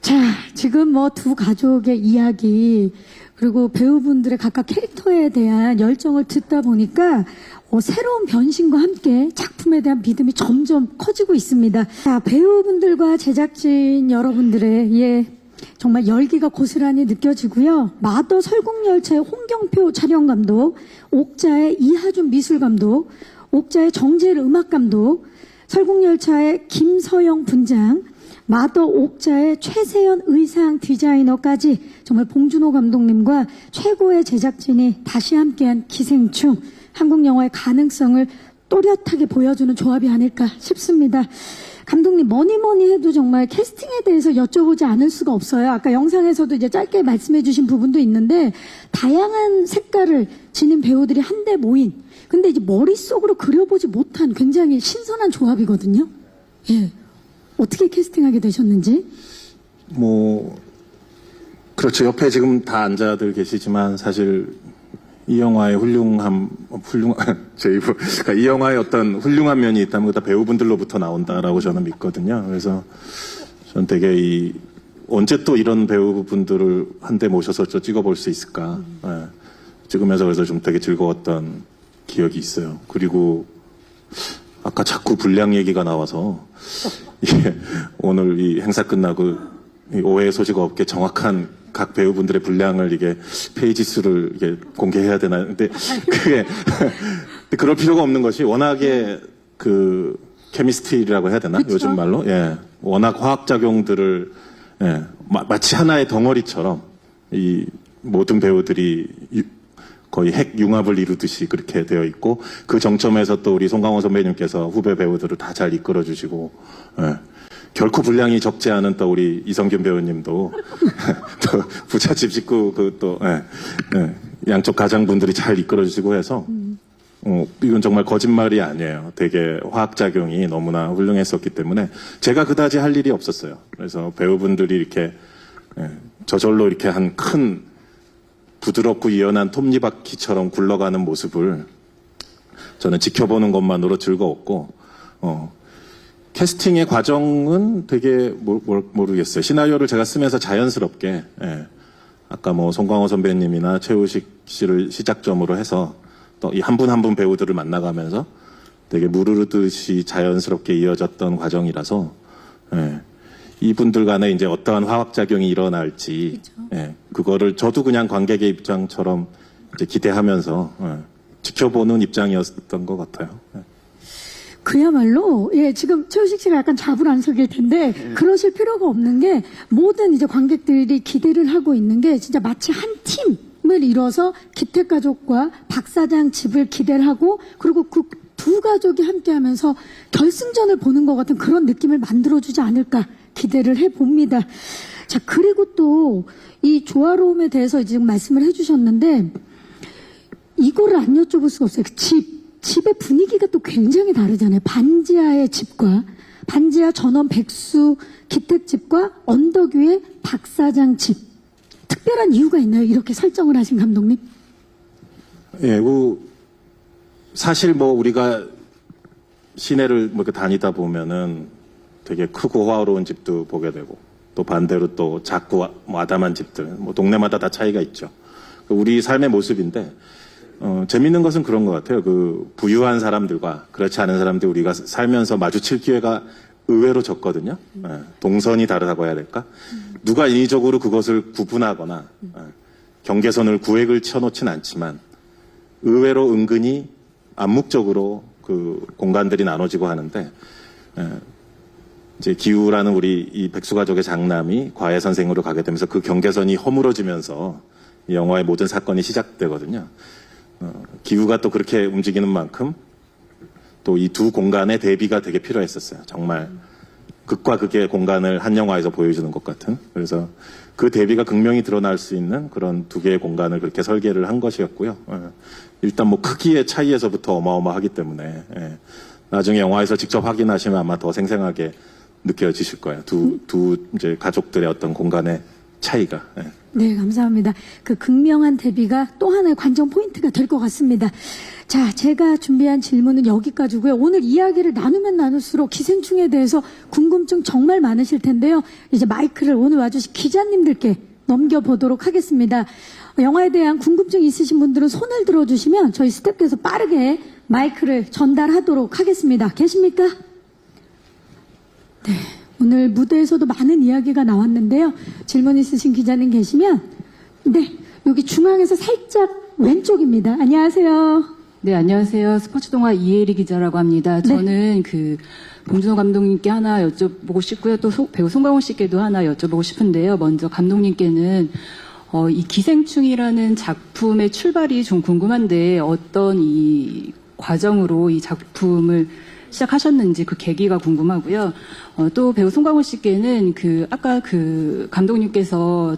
자, 지금 뭐 두 가족의 이야기 그리고 배우분들의 각각 캐릭터에 대한 열정을 듣다 보니까 새로운 변신과 함께 작품에 대한 믿음이 점점 커지고 있습니다. 자, 배우분들과 제작진 여러분들의 정말 열기가 고스란히 느껴지고요. 마더 설국열차의 홍경표 촬영감독, 옥자의 이하준 미술감독, 옥자의 정재일 음악감독, 설국열차의 김서영 분장, 마더 옥자의 최세연 의상 디자이너까지 정말 봉준호 감독님과 최고의 제작진이 다시 함께한 기생충, 한국 영화의 가능성을 또렷하게 보여주는 조합이 아닐까 싶습니다. 감독님, 뭐니 해도 정말 캐스팅에 대해서 여쭤보지 않을 수가 없어요. 아까 영상에서도 이제 짧게 말씀해 주신 부분도 있는데 다양한 색깔을 지닌 배우들이 한데 모인, 근데 이제 머릿속으로 그려보지 못한 굉장히 신선한 조합이거든요. 예. 어떻게 캐스팅하게 되셨는지? 그렇죠. 옆에 지금 다 앉아들 계시지만 사실 이 영화의 그러니까 이 영화의 어떤 훌륭한 면이 있다면 그다 배우분들로부터 나온다라고 저는 믿거든요. 그래서 전 되게 언제 또 이런 배우분들을 한데 모셔서 또 찍어볼 수 있을까. 예. 찍으면서 그래서 좀 되게 즐거웠던 기억이 있어요. 그리고 아까 자꾸 분량 얘기가 나와서 이게 오늘 이 행사 끝나고 이 오해 소지가 없게 정확한 각 배우분들의 분량을 이게 페이지 수를 이게 공개해야 되나? 근데 그게 그럴 필요가 없는 것이 워낙에 그 케미스트리라고 해야 되나? 그쵸? 요즘 말로 예, 워낙 화학 작용들을 예, 마치 하나의 덩어리처럼 이 모든 배우들이 거의 핵 융합을 이루듯이 그렇게 되어 있고 그 정점에서 또 우리 송강호 선배님께서 후배 배우들을 다 잘 이끌어 주시고 예. 결코 분량이 적지 않은 또 우리 이성균 배우님도 또 부잣집 식구 또 양쪽 가장분들이 잘 이끌어 주시고 해서 이건 정말 거짓말이 아니에요. 되게 화학작용이 너무나 훌륭했었기 때문에 제가 그다지 할 일이 없었어요. 그래서 배우분들이 이렇게 저절로 이렇게 한 큰 부드럽고 유연한 톱니바퀴처럼 굴러가는 모습을 저는 지켜보는 것만으로 즐거웠고 캐스팅의 과정은 되게 모르겠어요. 시나리오를 제가 쓰면서 자연스럽게 아까 뭐 송강호 선배님이나 최우식 씨를 시작점으로 해서 또 이 한 분 한 분 배우들을 만나가면서 되게 무르르듯이 자연스럽게 이어졌던 과정이라서 이분들 간에 이제 어떠한 화학작용이 일어날지 그거를 저도 그냥 관객의 입장처럼 이제 기대하면서 지켜보는 입장이었던 것 같아요. 그야말로 지금 최우식 씨가 약간 자불안석일 텐데 그러실 필요가 없는 게 모든 이제 관객들이 기대를 하고 있는 게 진짜 마치 한 팀을 이뤄서 기택 가족과 박 사장 집을 기대를 하고 그리고 그 두 가족이 함께하면서 결승전을 보는 것 같은 그런 느낌을 만들어주지 않을까 기대를 해봅니다. 자, 그리고 또 이 조화로움에 대해서 지금 말씀을 해주셨는데 이거를 안 여쭤볼 수가 없어요. 집의 분위기가 또 굉장히 다르잖아요. 반지하의 집과 반지하 전원 백수 기택집과 언덕 위의 박 사장 집. 특별한 이유가 있나요? 이렇게 설정을 하신 감독님? 예, 사실 뭐 우리가 시내를 뭐 이렇게 다니다 보면은 되게 크고 화려한 집도 보게 되고 또 반대로 또 작고 아담한 집들 뭐 동네마다 다 차이가 있죠. 우리 삶의 모습인데 재밌는 것은 그런 것 같아요. 그 부유한 사람들과 그렇지 않은 사람들 우리가 살면서 마주칠 기회가 의외로 적거든요. 동선이 다르다고 해야 될까? 누가 인위적으로 그것을 구분하거나 경계선을 구획을 쳐놓진 않지만 의외로 은근히 암묵적으로 그 공간들이 나눠지고 하는데 이제 기우라는 우리 이 백수가족의 장남이 과외 선생으로 가게 되면서 그 경계선이 허물어지면서 이 영화의 모든 사건이 시작되거든요. 기우가 또 그렇게 움직이는 만큼 또 이 두 공간의 대비가 되게 필요했었어요. 정말 극과 극의 공간을 한 영화에서 보여주는 것 같은. 그래서 그 대비가 극명히 드러날 수 있는 그런 두 개의 공간을 그렇게 설계를 한 것이었고요. 일단 뭐 크기의 차이에서부터 어마어마하기 때문에 나중에 영화에서 직접 확인하시면 아마 더 생생하게 느껴지실 거예요. 두 이제 가족들의 어떤 공간의 차이가. 네, 감사합니다. 그 극명한 대비가 또 하나의 관전 포인트가 될 것 같습니다. 자, 제가 준비한 질문은 여기까지고요. 오늘 이야기를 나누면 나눌수록 기생충에 대해서 궁금증 정말 많으실 텐데요. 이제 마이크를 오늘 와주신 기자님들께 넘겨보도록 하겠습니다. 영화에 대한 궁금증 있으신 분들은 손을 들어주시면 저희 스태프께서 빠르게 마이크를 전달하도록 하겠습니다. 계십니까? 네. 오늘 무대에서도 많은 이야기가 나왔는데요. 질문 있으신 기자님 계시면, 네. 여기 중앙에서 살짝 왼쪽입니다. 안녕하세요. 네, 안녕하세요. 스포츠 동화 이혜리 기자라고 합니다. 네. 저는 봉준호 감독님께 하나 여쭤보고 싶고요. 또 배우 송강호 씨께도 하나 여쭤보고 싶은데요. 먼저 감독님께는 이 기생충이라는 작품의 출발이 좀 궁금한데 어떤 이 과정으로 이 작품을 시작하셨는지 그 계기가 궁금하고요. 또 배우 송강호 씨께는 아까 감독님께서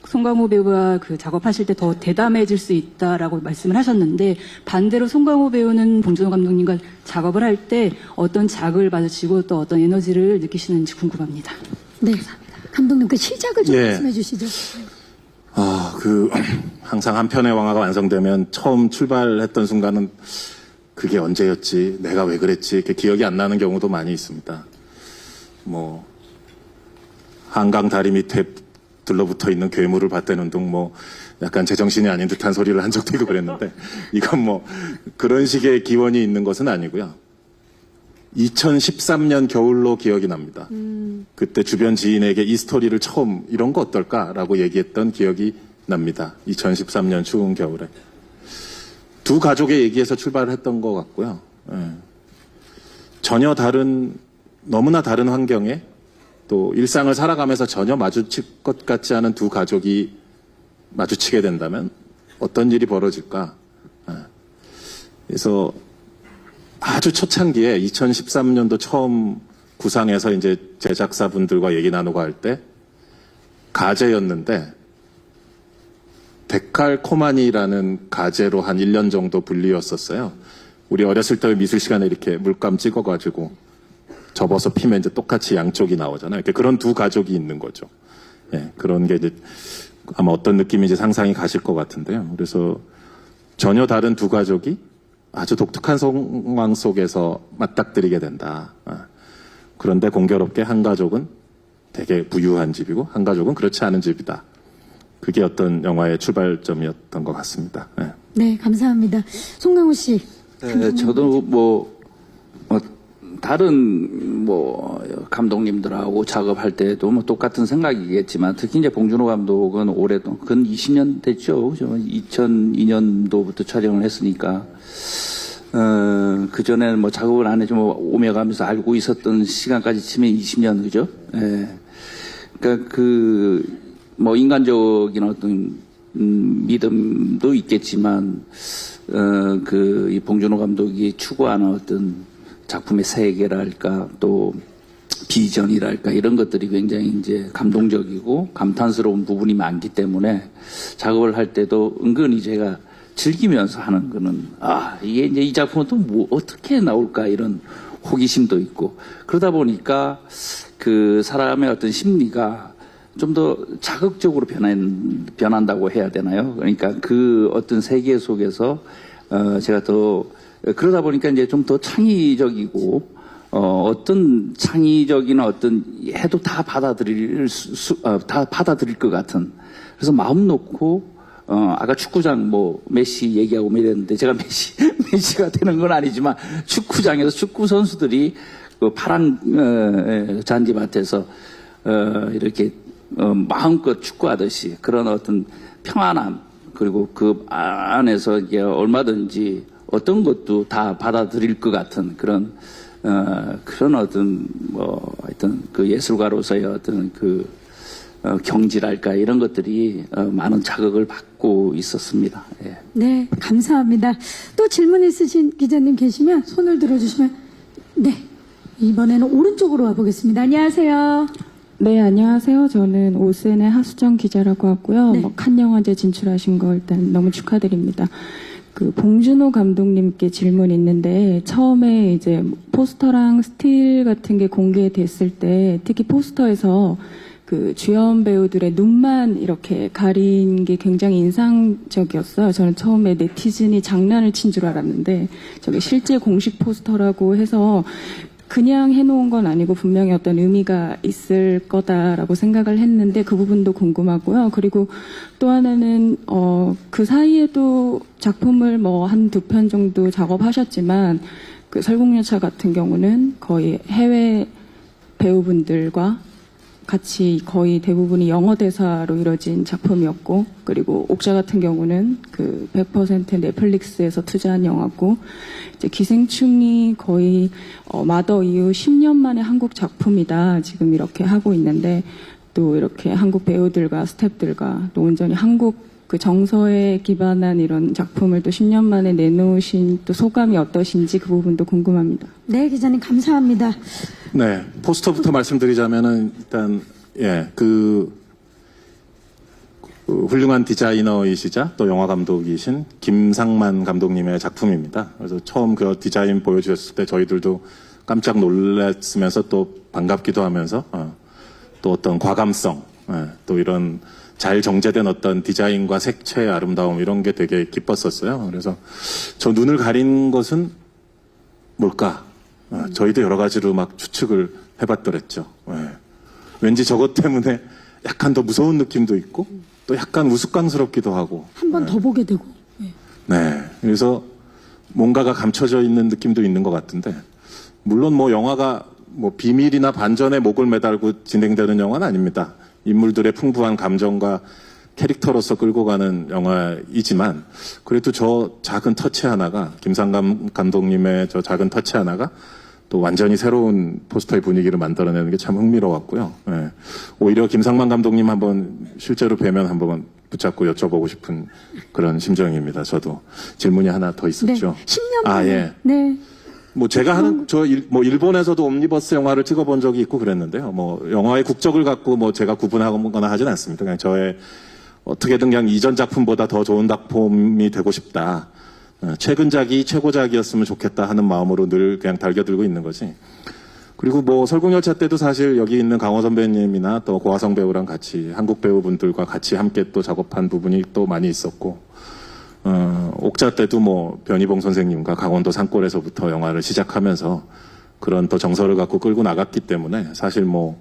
송강호 배우와 작업하실 때 더 대담해질 수 있다라고 말씀을 하셨는데 반대로 송강호 배우는 봉준호 감독님과 작업을 할 때 어떤 자극을 받으시고 또 어떤 에너지를 느끼시는지 궁금합니다. 네. 감독님 그 시작을 좀 예. 말씀해 주시죠. 항상 한 편의 영화가 완성되면 처음 출발했던 순간은 그게 언제였지, 내가 왜 그랬지, 이렇게 기억이 안 나는 경우도 많이 있습니다. 뭐, 한강 다리 밑에 들러붙어 있는 괴물을 봤다는 등 뭐, 약간 제정신이 아닌 듯한 소리를 한 적도 있고 그랬는데, 이건 뭐, 그런 식의 기원이 있는 것은 아니고요. 2013년 겨울로 기억이 납니다. 그때 주변 지인에게 이 스토리를 처음 이런 거 어떨까라고 얘기했던 기억이 납니다. 2013년 추운 겨울에. 두 가족의 얘기에서 출발을 했던 것 같고요. 예. 전혀 다른, 너무나 다른 환경에 또 일상을 살아가면서 전혀 마주칠 것 같지 않은 두 가족이 마주치게 된다면 어떤 일이 벌어질까. 예. 그래서 아주 초창기에 2013년도 처음 구상해서 이제 제작사분들과 얘기 나누고 할 때 가제였는데 데칼코마니라는 가제로 한 1년 정도 불리웠었어요. 우리 어렸을 때 미술 시간에 이렇게 물감 찍어가지고 접어서 피면 이제 똑같이 양쪽이 나오잖아요. 그런 두 가족이 있는 거죠. 예, 그런 게 이제 아마 어떤 느낌인지 상상이 가실 것 같은데요. 그래서 전혀 다른 두 가족이 아주 독특한 상황 속에서 맞닥뜨리게 된다. 그런데 공교롭게 한 가족은 되게 부유한 집이고 한 가족은 그렇지 않은 집이다. 그게 어떤 영화의 출발점이었던 것 같습니다. 네, 네, 감사합니다. 송강호 씨. 네, 저도 다른 감독님들하고 작업할 때도 뭐 똑같은 생각이겠지만 특히 이제 봉준호 감독은 올해도 근 20년 됐죠. 2002년도부터 촬영을 했으니까 그 전에는 뭐 작업을 안 해도 오며 가면서 알고 있었던 시간까지 치면 20년 그죠? 예. 그러니까 뭐 인간적인 어떤 믿음도 있겠지만 이 봉준호 감독이 추구하는 어떤 작품의 세계랄까 또 비전이랄까 이런 것들이 굉장히 이제 감동적이고 감탄스러운 부분이 많기 때문에 작업을 할 때도 은근히 제가 즐기면서 하는 거는 이게 이제 이 작품은 또 뭐 어떻게 나올까 이런 호기심도 있고 그러다 보니까 그 사람의 어떤 심리가 좀 더 자극적으로 변한다고 해야 되나요? 그러니까 그 어떤 세계 속에서 제가 더 그러다 보니까 이제 좀 더 창의적이고 어떤 창의적인 어떤 해도 다 받아들일 것 같은 그래서 마음 놓고 아까 축구장 메시 얘기하고 이랬는데 제가 메시가 되는 건 아니지만 축구장에서 축구 선수들이 그 파란 잔디밭에서 이렇게 마음껏 축구하듯이 그런 어떤 평안함 그리고 그 안에서 이게 얼마든지 어떤 것도 다 받아들일 것 같은 그런 어떤 하여튼 그 예술가로서의 어떤 경지랄까 이런 것들이 많은 자극을 받고 있었습니다. 예. 네, 감사합니다. 또 질문 있으신 기자님 계시면 손을 들어주시면 네, 이번에는 오른쪽으로 와보겠습니다. 안녕하세요. 네, 안녕하세요. 저는 오스N의 하수정 기자라고 하고요. 네. 칸 영화제 진출하신 거 일단 너무 축하드립니다. 그 봉준호 감독님께 질문 있는데 처음에 이제 포스터랑 스틸 같은 게 공개됐을 때 특히 포스터에서 그 주연 배우들의 눈만 이렇게 가린 게 굉장히 인상적이었어요. 저는 처음에 네티즌이 장난을 친 줄 알았는데 저게 실제 공식 포스터라고 해서 그냥 해놓은 건 아니고 분명히 어떤 의미가 있을 거다라고 생각을 했는데 그 부분도 궁금하고요. 그리고 또 하나는 그 사이에도 작품을 한 두 편 정도 작업하셨지만 그 설국열차 같은 경우는 거의 해외 배우분들과 같이 거의 대부분이 영어 대사로 이루어진 작품이었고 그리고 옥자 같은 경우는 그 100% 넷플릭스에서 투자한 영화고 이제 기생충이 거의 마더 이후 10년 만에 한국 작품이다 지금 이렇게 하고 있는데 또 이렇게 한국 배우들과 스태프들과 또 온전히 한국 그 정서에 기반한 이런 작품을 또 10년 만에 내놓으신 또 소감이 어떠신지 그 부분도 궁금합니다. 네, 기자님 감사합니다. 네, 포스터부터 말씀드리자면은 일단 그 훌륭한 디자이너이시자 또 영화 감독이신 김상만 감독님의 작품입니다. 그래서 처음 그 디자인 보여주셨을 때 저희들도 깜짝 놀랐으면서 또 반갑기도 하면서 또 어떤 과감성 또 이런 잘 정제된 어떤 디자인과 색채의 아름다움 이런 게 되게 기뻤었어요. 그래서 저 눈을 가린 것은 뭘까? 저희도 여러 가지로 막 추측을 해봤더랬죠. 예. 왠지 저것 때문에 약간 더 무서운 느낌도 있고 또 약간 우스꽝스럽기도 하고. 한 번 더 보게 되고. 네. 그래서 뭔가가 감춰져 있는 느낌도 있는 것 같은데, 물론 뭐 영화가 뭐 비밀이나 반전에 목을 매달고 진행되는 영화는 아닙니다. 인물들의 풍부한 감정과 캐릭터로서 끌고 가는 영화이지만, 그래도 저 작은 터치 하나가, 김상감 감독님의 저 작은 터치 하나가 또 완전히 새로운 포스터의 분위기를 만들어내는 게 참 흥미로웠고요. 예. 오히려 김상만 감독님 한번 실제로 뵈면 한번 붙잡고 여쭤보고 싶은 그런 심정입니다. 저도 질문이 하나 더 있었죠. 네. 10년 만에. 예. 네. 뭐 제가 하는 뭐 일본에서도 옴니버스 영화를 찍어본 적이 있고 그랬는데요. 뭐 영화의 국적을 갖고 뭐 제가 구분하거나 하진 않습니다. 그냥 저의 어떻게든 그냥 이전 작품보다 더 좋은 작품이 되고 싶다. 최근작이 최고작이었으면 좋겠다 하는 마음으로 늘 그냥 달겨들고 있는 거지. 그리고 뭐 설국열차 때도 사실 여기 있는 강호 선배님이나 또 고화성 배우랑 같이 한국 배우분들과 같이 함께 또 작업한 부분이 또 많이 있었고, 옥자 때도 뭐 변희봉 선생님과 강원도 산골에서부터 영화를 시작하면서 그런 또 정서를 갖고 끌고 나갔기 때문에 사실 뭐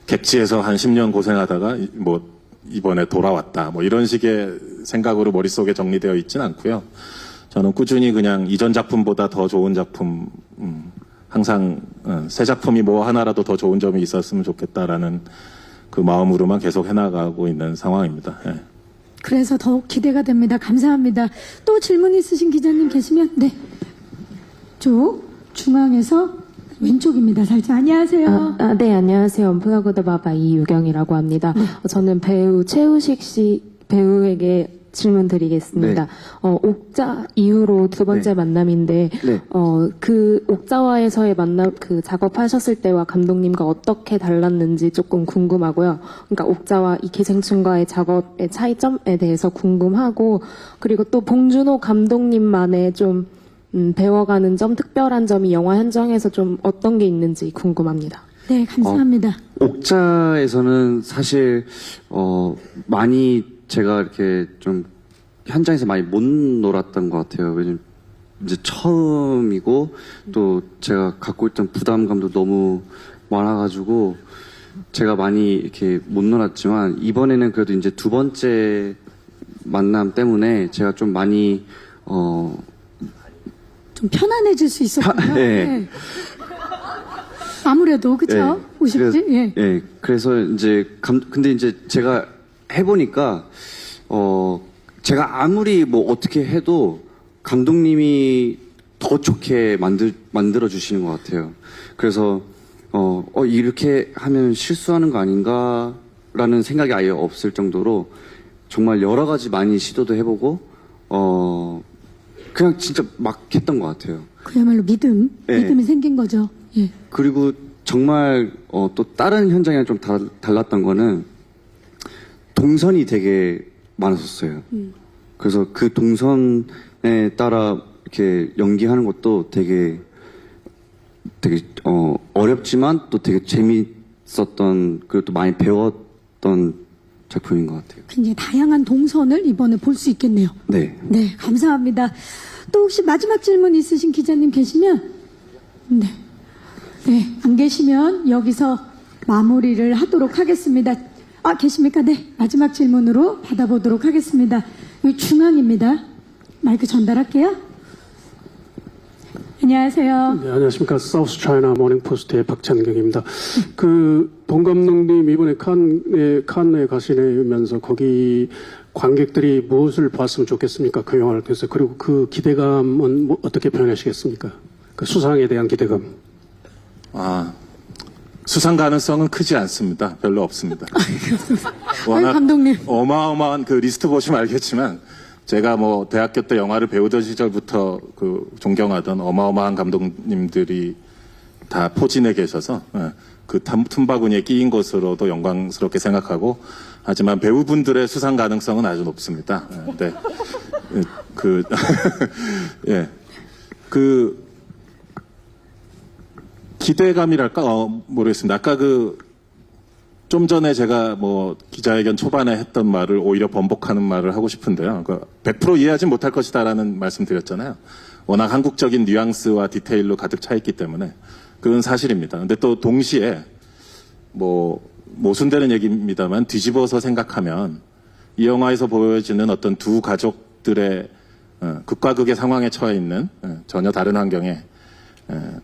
객지에서 한 10년 고생하다가 뭐 이번에 돌아왔다 뭐 이런 식의 생각으로 머릿속에 정리되어 있진 않고요. 저는 꾸준히 그냥 이전 작품보다 더 좋은 작품, 항상 새 작품이 뭐 하나라도 더 좋은 점이 있었으면 좋겠다라는 그 마음으로만 계속 해나가고 있는 상황입니다. 예. 그래서 더욱 기대가 됩니다. 감사합니다. 또 질문 있으신 기자님 계시면 네. 쪽 중앙에서 왼쪽입니다. 살짝 안녕하세요. 네, 안녕하세요. 플러그더 바바 이유경이라고 합니다. 저는 배우 최우식 씨 배우에게 질문 드리겠습니다. 네. 옥자 이후로 두 번째 네. 만남인데, 네. 그 옥자와에서의 만남, 그 작업하셨을 때와 감독님과 어떻게 달랐는지 조금 궁금하고요. 그러니까 옥자와 이 기생충과의 작업의 차이점에 대해서 궁금하고, 그리고 또 봉준호 감독님만의 좀 배워가는 점, 특별한 점이 영화 현장에서 좀 어떤 게 있는지 궁금합니다. 네, 감사합니다. 옥자에서는 사실 많이 제가 이렇게 좀 현장에서 많이 못 놀았던 것 같아요. 왜냐면 이제 처음이고 또 제가 갖고 있던 부담감도 너무 많아가지고 제가 많이 이렇게 못 놀았지만 이번에는 그래도 이제 두 번째 만남 때문에 제가 좀 많이 좀 편안해질 수 있었군요. 네. 네. 아무래도 그죠? 오십지? 예. 예. 그래서 이제 근데 이제 제가 해보니까 제가 아무리 뭐 어떻게 해도 감독님이 더 좋게 만들어 주시는 것 같아요. 그래서 이렇게 하면 실수하는 거 아닌가라는 생각이 아예 없을 정도로 정말 여러 가지 많이 시도도 해보고 그냥 진짜 막 했던 것 같아요. 그야말로 믿음이 생긴 거죠. 예. 그리고 정말 또 다른 현장이랑 좀 달랐던 거는 동선이 되게 많았었어요. 그래서 그 동선에 따라 이렇게 연기하는 것도 되게 어렵지만 또 되게 재밌었던, 그리고 또 많이 배웠던 작품인 것 같아요. 굉장히 다양한 동선을 이번에 볼 수 있겠네요. 네. 네, 감사합니다. 또 혹시 마지막 질문 있으신 기자님 계시면? 네. 네, 안 계시면 여기서 마무리를 하도록 하겠습니다. 계십니까? 네, 마지막 질문으로 받아보도록 하겠습니다. 여기 중앙입니다. 마이크 전달할게요. 안녕하세요. 네, 안녕하십니까. 사우스 차이나 모닝포스트의 박찬경입니다. 봉 감독님 이번에 칸에 가시면서 거기 관객들이 무엇을 봤으면 좋겠습니까? 그 영화를 통해서. 그리고 그 기대감은 어떻게 표현하시겠습니까? 그 수상에 대한 기대감. 수상 가능성은 크지 않습니다. 별로 없습니다. 워낙 감독님. 어마어마한 그 리스트 보시면 알겠지만 제가 뭐 대학교 때 영화를 배우던 시절부터 그 존경하던 어마어마한 감독님들이 다 포진해 계셔서 그 틈바구니에 끼인 것으로도 영광스럽게 생각하고, 하지만 배우분들의 수상 가능성은 아주 높습니다. 네. 예. 기대감이랄까? 모르겠습니다. 아까 좀 전에 제가 뭐 기자회견 초반에 했던 말을 오히려 번복하는 말을 하고 싶은데요. 100% 이해하지 못할 것이다라는 말씀 드렸잖아요. 워낙 한국적인 뉘앙스와 디테일로 가득 차 있기 때문에 그건 사실입니다. 근데 또 동시에 뭐 모순되는 얘기입니다만 뒤집어서 생각하면 이 영화에서 보여지는 어떤 두 가족들의 극과 극의 상황에 처해 있는 전혀 다른 환경에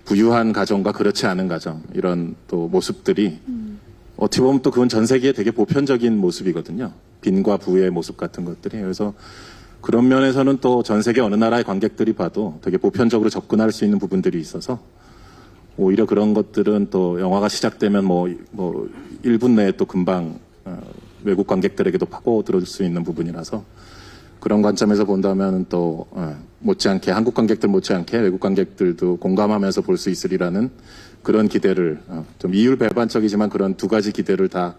부유한 가정과 그렇지 않은 가정 이런 또 모습들이 어떻게 보면 또 그건 전 세계에 되게 보편적인 모습이거든요. 빈과 부의 모습 같은 것들이. 그래서 그런 면에서는 또 전 세계 어느 나라의 관객들이 봐도 되게 보편적으로 접근할 수 있는 부분들이 있어서 오히려 그런 것들은 또 영화가 시작되면 뭐 1분 내에 또 금방 외국 관객들에게도 파고들을 수 있는 부분이라서 그런 관점에서 본다면 또 못지않게 한국 관객들 못지않게 외국 관객들도 공감하면서 볼 수 있으리라는 그런 기대를 좀 이율배반적이지만 그런 두 가지 기대를 다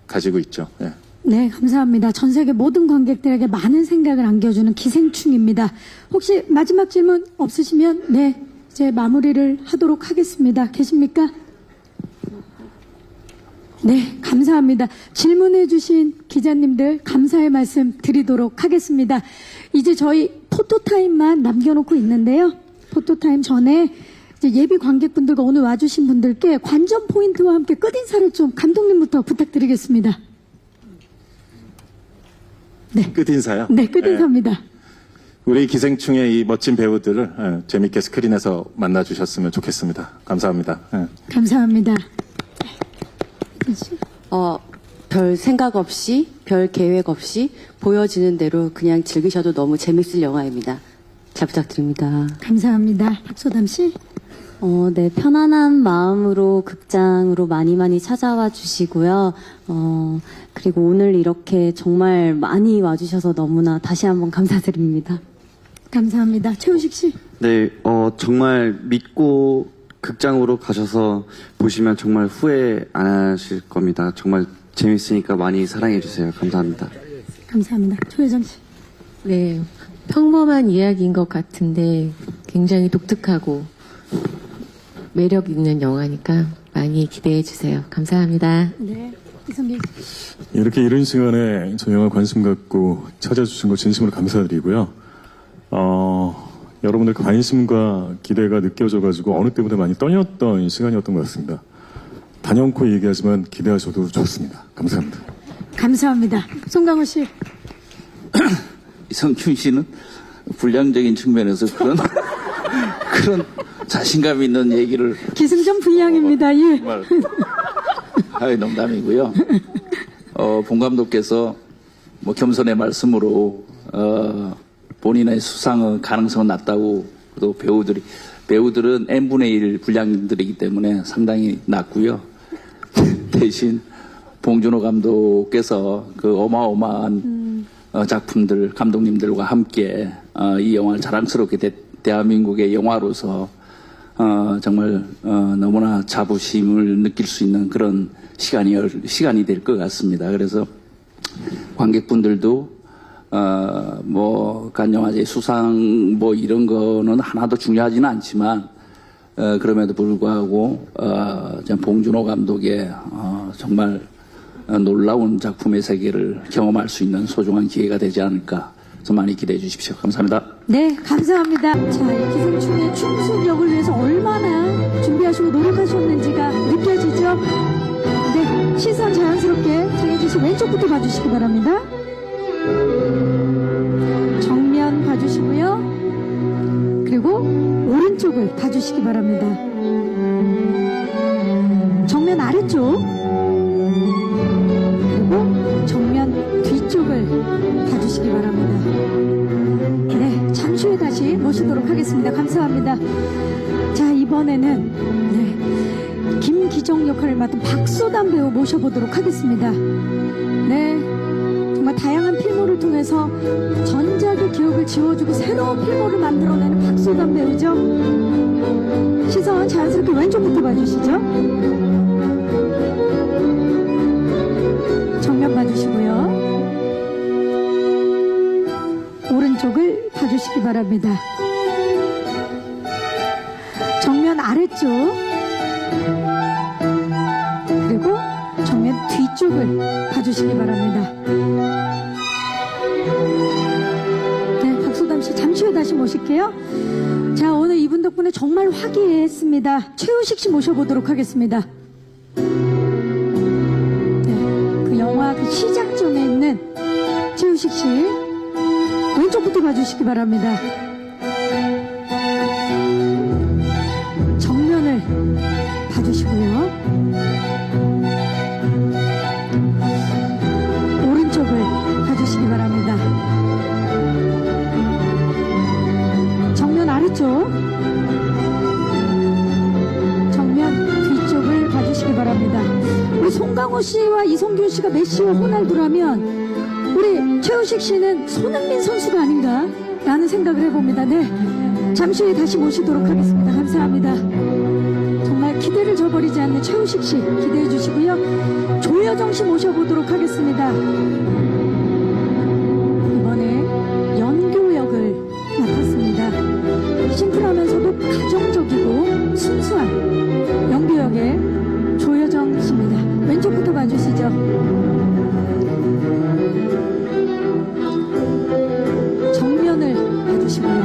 가지고 있죠. 예. 네, 감사합니다. 전 세계 모든 관객들에게 많은 생각을 안겨주는 기생충입니다. 혹시 마지막 질문 없으시면 네, 이제 마무리를 하도록 하겠습니다. 계십니까? 네, 감사합니다. 질문해주신 기자님들 감사의 말씀 드리도록 하겠습니다. 이제 저희 포토타임만 남겨놓고 있는데요. 포토타임 전에 이제 예비 관객분들과 오늘 와주신 분들께 관전 포인트와 함께 끝인사를 좀 감독님부터 부탁드리겠습니다. 네. 끝인사요? 네, 끝인사입니다. 우리 기생충의 이 멋진 배우들을 재밌게 스크린에서 만나주셨으면 좋겠습니다. 감사합니다. 감사합니다. 별 생각 없이, 별 계획 없이 보여지는 대로 그냥 즐기셔도 너무 재밌을 영화입니다. 잘 부탁드립니다. 감사합니다. 박소담 씨. 네, 편안한 마음으로 극장으로 많이 찾아와 주시고요. 그리고 오늘 이렇게 정말 많이 와주셔서 너무나 다시 한번 감사드립니다. 감사합니다. 최우식 씨. 네, 정말 믿고 극장으로 가셔서 보시면 정말 후회 안 하실 겁니다. 정말 재밌으니까 많이 사랑해 주세요. 감사합니다. 감사합니다. 조혜정 씨. 네, 평범한 이야기인 것 같은데 굉장히 독특하고 매력 있는 영화니까 많이 기대해 주세요. 감사합니다. 네, 이성길 씨. 이렇게 이른 시간에 저 영화 관심 갖고 찾아주신 거 진심으로 감사드리고요. 여러분들 관심과 기대가 느껴져가지고 어느 때보다 많이 떨렸던 시간이었던 것 같습니다. 단연코 얘기하지만 기대하셔도 좋습니다. 감사합니다. 감사합니다. 송강호 씨. 이성춘 씨는 불량적인 측면에서 그런 자신감 있는 얘기를 기승전 불량입니다. 예. 정말 농담이고요. 본 감독께서 뭐 겸손의 말씀으로 본인의 수상 가능성은 낮다고 또 배우들은 n분의 1 불량들이기 때문에 상당히 낮고요. 대신 봉준호 감독께서 그 어마어마한 작품들 감독님들과 함께 이 영화를 자랑스럽게 대한민국의 영화로서 정말 너무나 자부심을 느낄 수 있는 그런 시간이 될 것 같습니다. 그래서 관객분들도 뭐 간영화제 수상 뭐 이런 거는 하나도 중요하지는 않지만 그럼에도 불구하고 봉준호 감독의 정말 놀라운 작품의 세계를 경험할 수 있는 소중한 기회가 되지 않을까. 그래서 많이 기대해 주십시오. 감사합니다. 네, 감사합니다. 자, 이 기생충의 충숙 역을 위해서 얼마나 준비하시고 노력하셨는지가 느껴지죠? 네, 시선 자연스럽게 정해주시 왼쪽부터 봐주시기 바랍니다. 정면 봐주시고요. 그리고 오른쪽을 봐주시기 바랍니다. 정면 아래쪽 그리고 정면 뒤쪽을 봐주시기 바랍니다. 네, 잠시 후에 다시 모시도록 하겠습니다. 감사합니다. 자, 이번에는 네, 김기정 역할을 맡은 박소담 배우 모셔보도록 하겠습니다. 네, 정말 다양한 필모를 통해서 전작의 기억을 지워주고 새로운 필모를 만들어내는 박소담 배우죠. 시선 자연스럽게 왼쪽부터 봐주시죠. 정면 봐주시고요. 오른쪽을 봐주시기 바랍니다. 정면 아래쪽 그리고 정면 뒤쪽을 봐주시기 바랍니다. 네, 박소담 씨 잠시 후에 다시 모실게요. 자, 오늘 이분 덕분에 정말 화기애애했습니다. 최우식 씨 모셔보도록 하겠습니다. 네, 그 영화 그 시작점에 있는 최우식 씨 왼쪽부터 봐주시기 바랍니다. 정면을 봐주시고요. 오른쪽을 봐주시기 바랍니다. 정면 아래쪽, 정면 뒤쪽을 봐주시기 바랍니다. 우리 송강호 씨와 이성균 씨가 메시와 호날두라면 우리 최우식 씨는 손흥민 선수가 아닌가 라는 생각을 해봅니다. 네, 잠시 후에 다시 모시도록 하겠습니다. 감사합니다. 정말 기대를 저버리지 않는 최우식 씨 기대해 주시고요. 조여정 씨 모셔보도록 하겠습니다. 이번에 연교 역을 맡았습니다. 심플하면서도 가정적이고 순수한 연교 역의 조여정 씨입니다. 왼쪽부터 봐주시죠. 정면을 봐주시고요.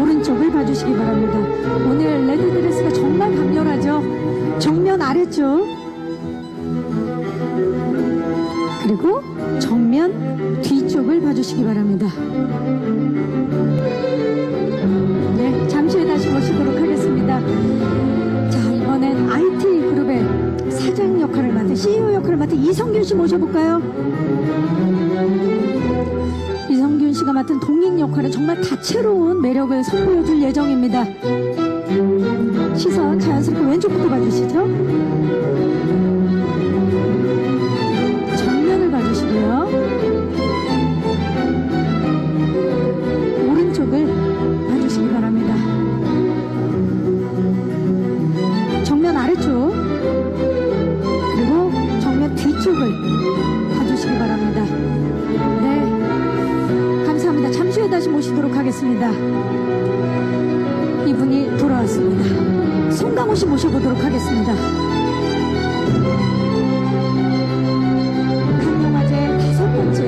오른쪽을 봐주시기 바랍니다. 오늘 레드드레스가 정말 강렬하죠. 정면 아래쪽, 그리고 정면 뒤쪽을 봐주시기 바랍니다. 네, 잠시 후에 다시 모시도록 하겠습니다. 자, 이번엔 IT 그룹의 사장 역할을 맡은, CEO 역할을 맡은 이성균 씨 모셔볼까요? 이성균 씨가 맡은 동익 역할은 정말 다채로운 매력을 선보여줄 예정입니다. 시선 자연스럽게 왼쪽부터 봐주시죠. 정면을 봐주시고요. 오른쪽을 봐주시기 바랍니다. 정면 아래쪽, 그리고 정면 뒤쪽을 봐주시기 바랍니다. 네, 감사합니다. 잠시 후에 다시 모시도록 하겠습니다. 이분이 돌아왔습니다. 송강호 씨 모셔보도록 하겠습니다. 칸영화제 5번째,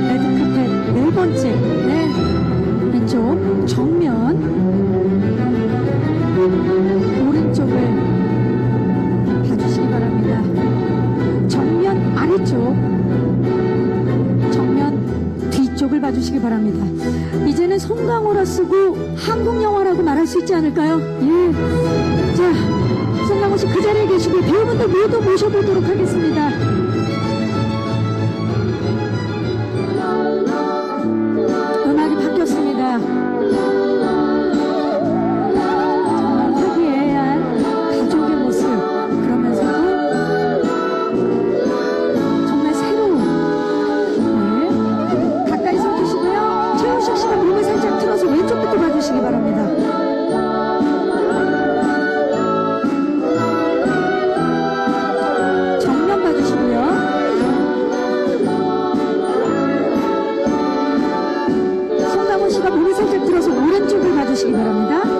레드카펫 4번째, 네, 왼쪽 정면, 오른쪽을 봐주시기 바랍니다. 정면 아래쪽, 정면 뒤쪽을 봐주시기 바랍니다. 이제는 송강호라 쓰고 한국영화라고 말할 수 있지 않을까요? 예. 자, 송강호 씨 그 자리에 계시고 배우분들 모두 모셔보도록 하겠습니다. 음악이 바뀌었습니다. 정말 화기애애한 가족의 모습, 그러면서도 정말 새로운, 네, 가까이 서주시고요. 최우식 씨가 몸을 살짝 틀어서 왼쪽부터 봐주시기 바랍니다. 정면 봐주시고요. 송강호 씨가 몸을 살짝 들어서 오른쪽을 봐주시기 바랍니다.